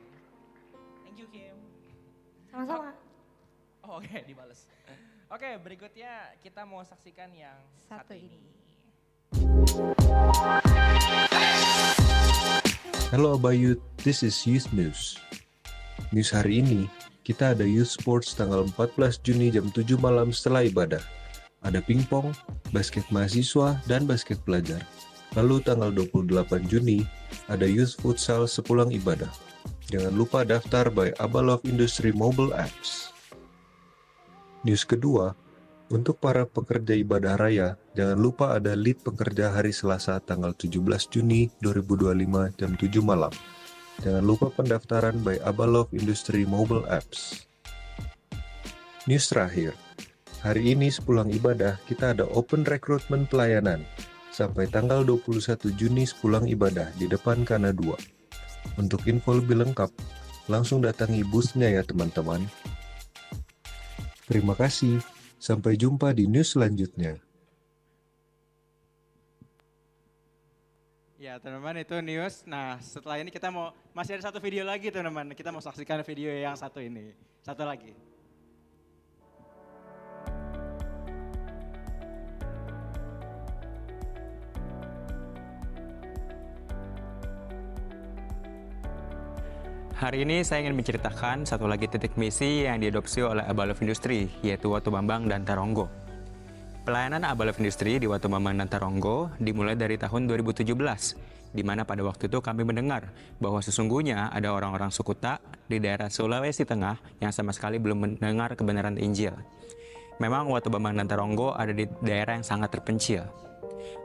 S4: Thank you Kim.
S5: Sama-sama.
S4: Oh, oke, dibales. Oke, berikutnya kita mau saksikan yang satu ini.
S6: Hello Abayut, this is Youth News. News hari ini, kita ada Youth Sports tanggal 14 Juni jam 7 malam setelah ibadah. Ada pingpong, basket mahasiswa, dan basket pelajar. Lalu tanggal 28 Juni, ada Youth Futsal sepulang ibadah. Jangan lupa daftar by Abalove Industry Mobile Apps. News kedua, untuk para pekerja ibadah raya, jangan lupa ada lead pekerja hari Selasa tanggal 17 Juni 2025 jam 7 malam. Jangan lupa pendaftaran by Abalove Industry Mobile Apps. News terakhir, hari ini sepulang ibadah kita ada open recruitment pelayanan sampai tanggal 21 Juni sepulang ibadah di depan Kana 2. Untuk info lebih lengkap, langsung datangi booth-nya ya teman-teman. Terima kasih, sampai jumpa di news selanjutnya.
S7: Ya teman-teman, itu news. Nah setelah ini kita masih ada satu video lagi teman-teman. Kita mau saksikan video yang satu ini. Satu lagi. Hari ini saya ingin menceritakan satu lagi titik misi yang diadopsi oleh Abalove Industri, yaitu Watubambang dan Taronggo. Pelayanan Abalove Industri di Watubambang dan Taronggo dimulai dari tahun 2017, di mana pada waktu itu kami mendengar bahwa sesungguhnya ada orang-orang suku Tak di daerah Sulawesi Tengah yang sama sekali belum mendengar kebenaran Injil. Memang Watubambang dan Taronggo ada di daerah yang sangat terpencil.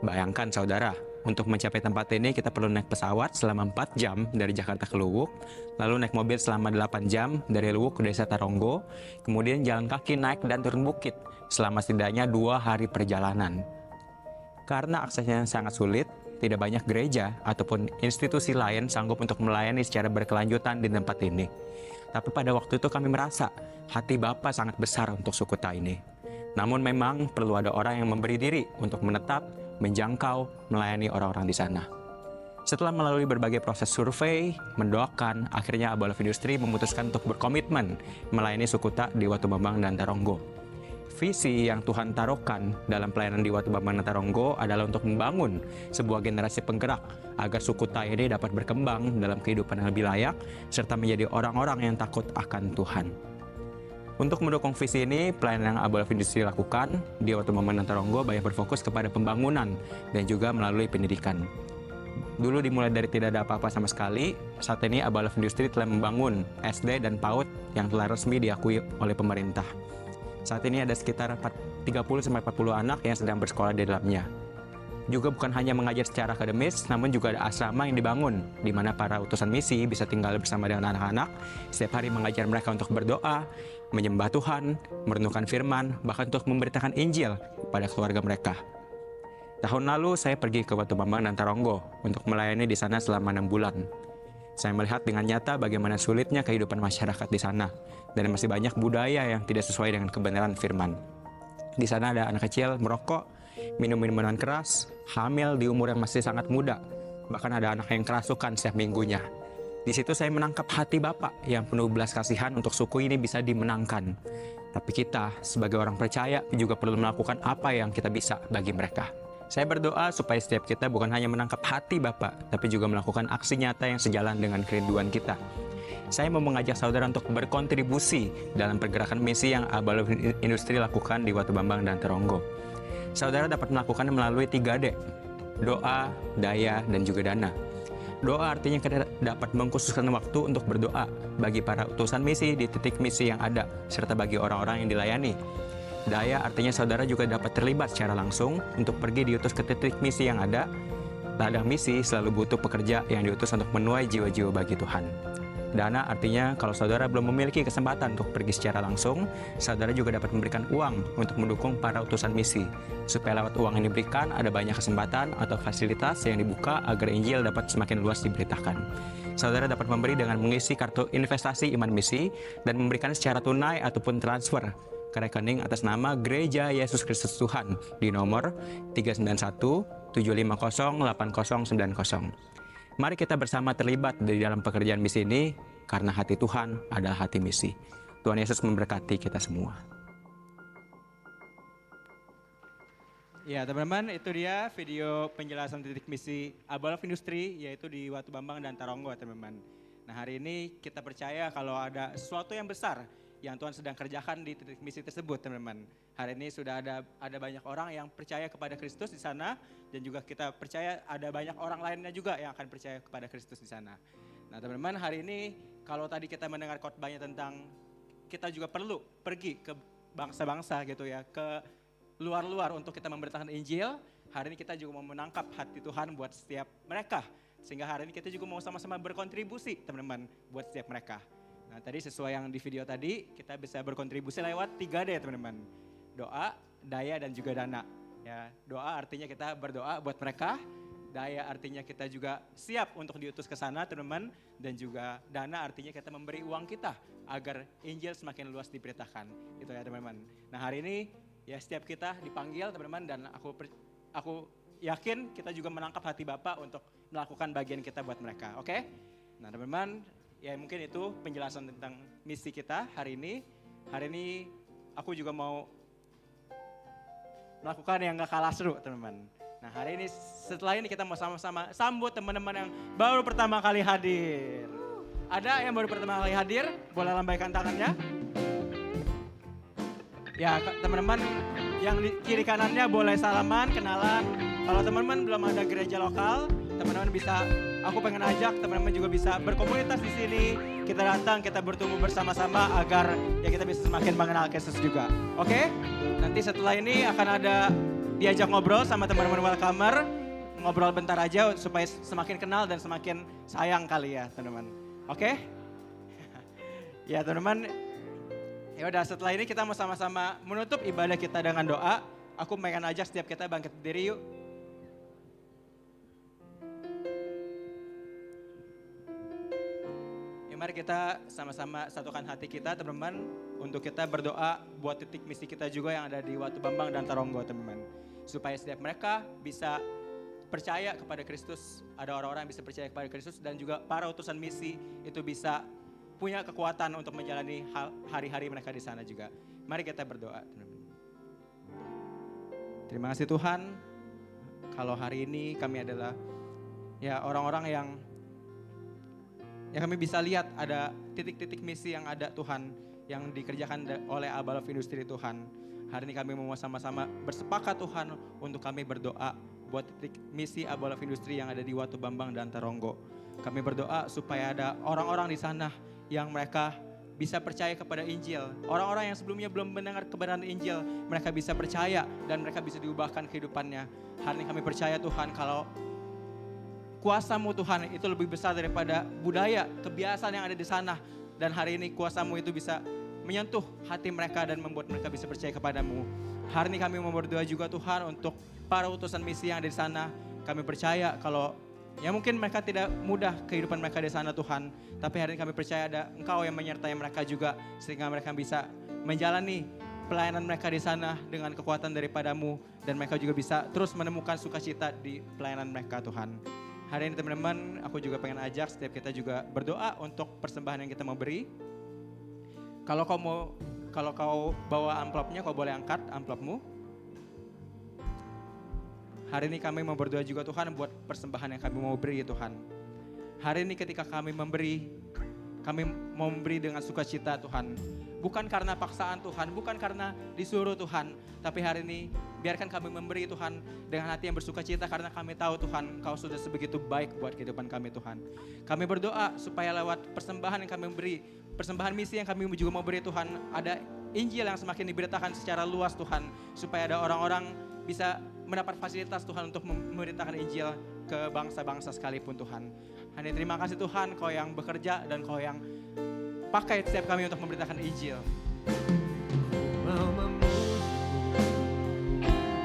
S7: Bayangkan saudara, untuk mencapai tempat ini kita perlu naik pesawat selama 4 jam dari Jakarta ke Luwuk, lalu naik mobil selama 8 jam dari Luwuk ke desa Taronggo, kemudian jalan kaki naik dan turun bukit selama setidaknya 2 hari perjalanan. Karena aksesnya sangat sulit, tidak banyak gereja ataupun institusi lain sanggup untuk melayani secara berkelanjutan di tempat ini. Tapi pada waktu itu kami merasa hati Bapa sangat besar untuk suku Tak ini. Namun memang perlu ada orang yang memberi diri untuk menetap, menjangkau, melayani orang-orang di sana. Setelah melalui berbagai proses survei, mendoakan, akhirnya Abalove Industri memutuskan untuk berkomitmen melayani suku Tak di Watubambang dan Taronggo. Visi yang Tuhan taruhkan dalam pelayanan di Watubambang dan Taronggo adalah untuk membangun sebuah generasi penggerak agar suku Tak ini dapat berkembang dalam kehidupan yang lebih layak serta menjadi orang-orang yang takut akan Tuhan. Untuk mendukung visi ini, pelayanan yang Abalove Industri lakukan di Watubambang dan Taronggo banyak berfokus kepada pembangunan dan juga melalui pendidikan. Dulu dimulai dari tidak ada apa-apa sama sekali, saat ini Abalove Industri telah membangun SD dan PAUD yang telah resmi diakui oleh pemerintah. Saat ini ada sekitar 30-40 anak yang sedang bersekolah di dalamnya. Juga bukan hanya mengajar secara akademis, namun juga ada asrama yang dibangun, di mana para utusan misi bisa tinggal bersama dengan anak-anak, setiap hari mengajar mereka untuk berdoa, menyembah Tuhan, merenungkan firman, bahkan untuk memberitakan Injil kepada keluarga mereka. Tahun lalu saya pergi ke Watubambang dan Taronggo untuk melayani di sana selama 6 bulan. Saya melihat dengan nyata bagaimana sulitnya kehidupan masyarakat di sana, dan masih banyak budaya yang tidak sesuai dengan kebenaran firman. Di sana ada anak kecil merokok, minum minuman keras, hamil di umur yang masih sangat muda, bahkan ada anak yang kerasukan setiap minggunya. Di situ saya menangkap hati Bapak yang penuh belas kasihan untuk suku ini bisa dimenangkan. Tapi kita sebagai orang percaya juga perlu melakukan apa yang kita bisa bagi mereka. Saya berdoa supaya setiap kita bukan hanya menangkap hati Bapak, tapi juga melakukan aksi nyata yang sejalan dengan kerinduan kita. Saya mau mengajak saudara untuk berkontribusi dalam pergerakan misi yang Abalove Industri lakukan di Watubambang dan Taronggo. Saudara dapat melakukannya melalui 3D, doa, daya, dan juga dana. Doa artinya kita dapat mengkhususkan waktu untuk berdoa bagi para utusan misi di titik misi yang ada, serta bagi orang-orang yang dilayani. Daya artinya saudara juga dapat terlibat secara langsung untuk pergi diutus ke titik misi yang ada. Ladang misi selalu butuh pekerja yang diutus untuk menuai jiwa-jiwa bagi Tuhan. Dana artinya kalau saudara belum memiliki kesempatan untuk pergi secara langsung, saudara juga dapat memberikan uang untuk mendukung para utusan misi. Supaya lewat uang yang diberikan ada banyak kesempatan atau fasilitas yang dibuka agar Injil dapat semakin luas diberitakan. Saudara dapat memberi dengan mengisi kartu investasi iman misi dan memberikan secara tunai ataupun transfer ke rekening atas nama Gereja Yesus Kristus Tuhan di nomor 391 750 8090. Mari kita bersama terlibat di dalam pekerjaan misi ini karena hati Tuhan adalah hati misi. Tuhan Yesus memberkati kita semua.
S8: Ya teman-teman, itu dia video penjelasan titik misi Abalov Industri, yaitu di Watu Bambang dan Taronggo teman-teman. Nah hari ini kita percaya kalau ada sesuatu yang besar yang Tuhan sedang kerjakan di titik misi tersebut teman-teman. Hari ini sudah ada banyak orang yang percaya kepada Kristus di sana, dan juga kita percaya ada banyak orang lainnya juga yang akan percaya kepada Kristus di sana. Nah teman-teman, hari ini kalau tadi kita mendengar khotbahnya tentang kita juga perlu pergi ke bangsa-bangsa gitu ya, ke luar-luar untuk kita memberitakan Injil. Hari ini kita juga mau menangkap hati Tuhan buat setiap mereka. Sehingga hari ini kita juga mau sama-sama berkontribusi teman-teman buat setiap mereka. Nah tadi sesuai yang di video tadi, kita bisa berkontribusi lewat 3D teman-teman. Doa, daya, dan juga dana. Ya, doa artinya kita berdoa buat mereka. Daya artinya kita juga siap untuk diutus ke sana teman-teman. Dan juga dana artinya kita memberi uang kita agar Injil semakin luas diberitakan. Itu ya teman-teman. Nah hari ini ya setiap kita dipanggil teman-teman, dan aku yakin kita juga menangkap hati Bapak untuk melakukan bagian kita buat mereka. Oke? Nah teman-teman, ya mungkin itu penjelasan tentang misi kita hari ini. Hari ini aku juga mau melakukan yang gak kalah seru teman-teman. Nah hari ini setelah ini kita mau sama-sama sambut teman-teman yang baru pertama kali hadir. Ada yang baru pertama kali hadir? Boleh lambaikan tangannya. Ya teman-teman yang di kiri kanannya boleh salaman, kenalan. Kalau teman-teman belum ada gereja lokal, teman-teman bisa, aku pengen ajak teman-teman juga bisa berkomunitas di sini. Kita datang, kita bertumbuh bersama-sama agar ya kita bisa semakin mengenal Yesus juga. Oke? Nanti setelah ini akan ada diajak ngobrol sama teman-teman welcomer. Ngobrol bentar aja supaya semakin kenal dan semakin sayang kali ya teman-teman. Oke? Ya teman-teman, ya udah setelah ini kita mau sama-sama menutup ibadah kita dengan doa. Aku pengen ajak setiap kita bangkit berdiri yuk. Mari kita sama-sama satukan hati kita teman-teman untuk kita berdoa buat titik misi kita juga yang ada di Watu Bambang dan Taronggo teman-teman. Supaya setiap mereka bisa percaya kepada Kristus, ada orang-orang yang bisa percaya kepada Kristus, dan juga para utusan misi itu bisa punya kekuatan untuk menjalani hari-hari mereka di sana juga. Mari kita berdoa teman-teman. Terima kasih Tuhan, kalau hari ini kami adalah ya orang-orang yang kami bisa lihat ada titik-titik misi yang ada Tuhan, yang dikerjakan oleh Abalov Industri Tuhan. Hari ini kami mau sama-sama bersepakat Tuhan untuk kami berdoa buat titik misi Abalov Industri yang ada di Watu Bambang dan Taronggo. Kami berdoa supaya ada orang-orang di sana yang mereka bisa percaya kepada Injil. Orang-orang yang sebelumnya belum mendengar kebenaran Injil, mereka bisa percaya dan mereka bisa diubahkan kehidupannya. Hari ini kami percaya Tuhan kalau kuasa-Mu Tuhan itu lebih besar daripada budaya, kebiasaan yang ada di sana. Dan hari ini kuasa-Mu itu bisa menyentuh hati mereka dan membuat mereka bisa percaya kepada-Mu. Hari ini kami mau berdoa juga Tuhan untuk para utusan misi yang ada di sana. Kami percaya kalau ya mungkin mereka tidak mudah kehidupan mereka di sana Tuhan. Tapi hari ini kami percaya ada Engkau yang menyertai mereka juga. Sehingga mereka bisa menjalani pelayanan mereka di sana dengan kekuatan daripada-Mu. Dan mereka juga bisa terus menemukan sukacita di pelayanan mereka Tuhan. Hari ini teman-teman, aku juga pengen ajak setiap kita juga berdoa untuk persembahan yang kita mau beri. Kalau kau bawa amplopnya, kau boleh angkat amplopmu. Hari ini kami mau berdoa juga Tuhan buat persembahan yang kami mau beri Tuhan. Hari ini ketika kami memberi, kami mau memberi dengan sukacita Tuhan. Bukan karena paksaan Tuhan, bukan karena disuruh Tuhan. Tapi hari ini biarkan kami memberi Tuhan dengan hati yang bersukacita karena kami tahu Tuhan Kau sudah sebegitu baik buat kehidupan kami Tuhan. Kami berdoa supaya lewat persembahan yang kami beri, persembahan misi yang kami juga mau beri Tuhan, ada Injil yang semakin diberitakan secara luas Tuhan. Supaya ada orang-orang bisa mendapat fasilitas Tuhan untuk memberitakan Injil ke bangsa-bangsa sekalipun Tuhan. Hanya terima kasih Tuhan, Kau yang bekerja dan Kau yang pakai setiap kami untuk memberitakan Injil.
S9: Mau memujimu,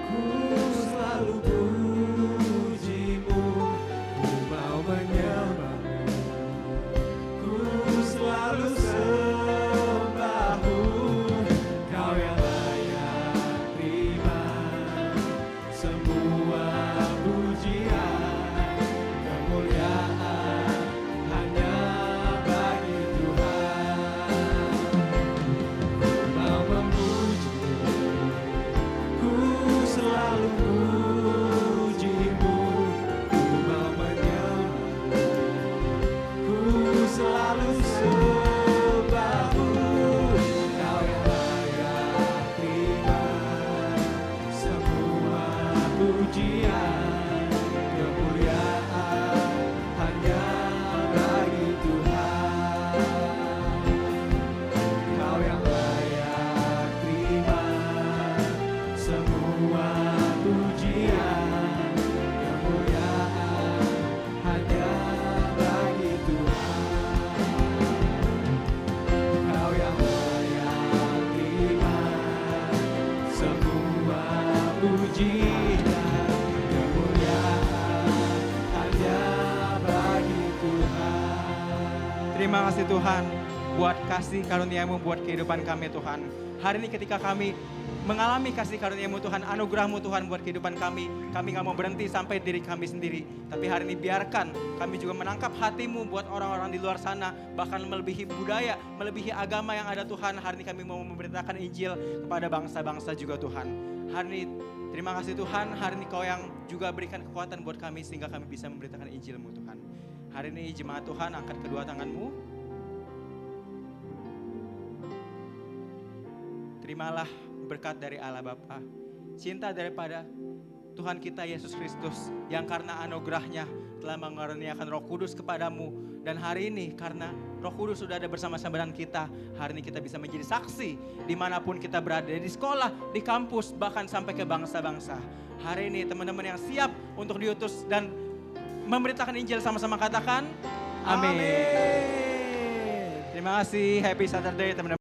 S9: ku selalu pujimu, ku mau menyembahmu, ku selalu sembahmu, Kau yang layak terima semua pujian, kemuliaan hanya bagi Tuhan. Mau memujimu, ku selalu pujimu, ku mau menyembahmu, ku selalu sembahmu, Kau yang layak terima semua pujian, kemuliaan hanya bagi Tuhan. Kau yang layak terima semua pujian, kemuliaan hanya bagi Tuhan. Kau yang layak terima semua pujian, kemuliaan hanya bagi Tuhan.
S8: Terima kasih Tuhan buat kasih karunia-Mu buat kehidupan kami Tuhan. Hari ini ketika kami mengalami kasih karunia-Mu Tuhan, anugerah-Mu Tuhan buat kehidupan kami gak mau berhenti sampai diri kami sendiri. Tapi hari ini biarkan kami juga menangkap hati-Mu buat orang-orang di luar sana, bahkan melebihi budaya, melebihi agama yang ada Tuhan. Hari ini kami mau memberitakan Injil kepada bangsa-bangsa juga Tuhan. Hari ini terima kasih Tuhan, hari ini Kau yang juga berikan kekuatan buat kami sehingga kami bisa memberitakan Injil-Mu Tuhan. Hari ini jemaat Tuhan angkat kedua tangan-Mu. Terimalah berkat dari Allah Bapa, cinta daripada Tuhan kita Yesus Kristus yang karena anugerahnya telah mengaruniakan Roh Kudus kepadamu. Dan hari ini karena Roh Kudus sudah ada bersama-sama dengan kita, hari ini kita bisa menjadi saksi dimanapun kita berada, di sekolah, di kampus, bahkan sampai ke bangsa-bangsa. Hari ini teman-teman yang siap untuk diutus dan memberitakan Injil sama-sama katakan amin. Terima kasih, happy Saturday teman-teman.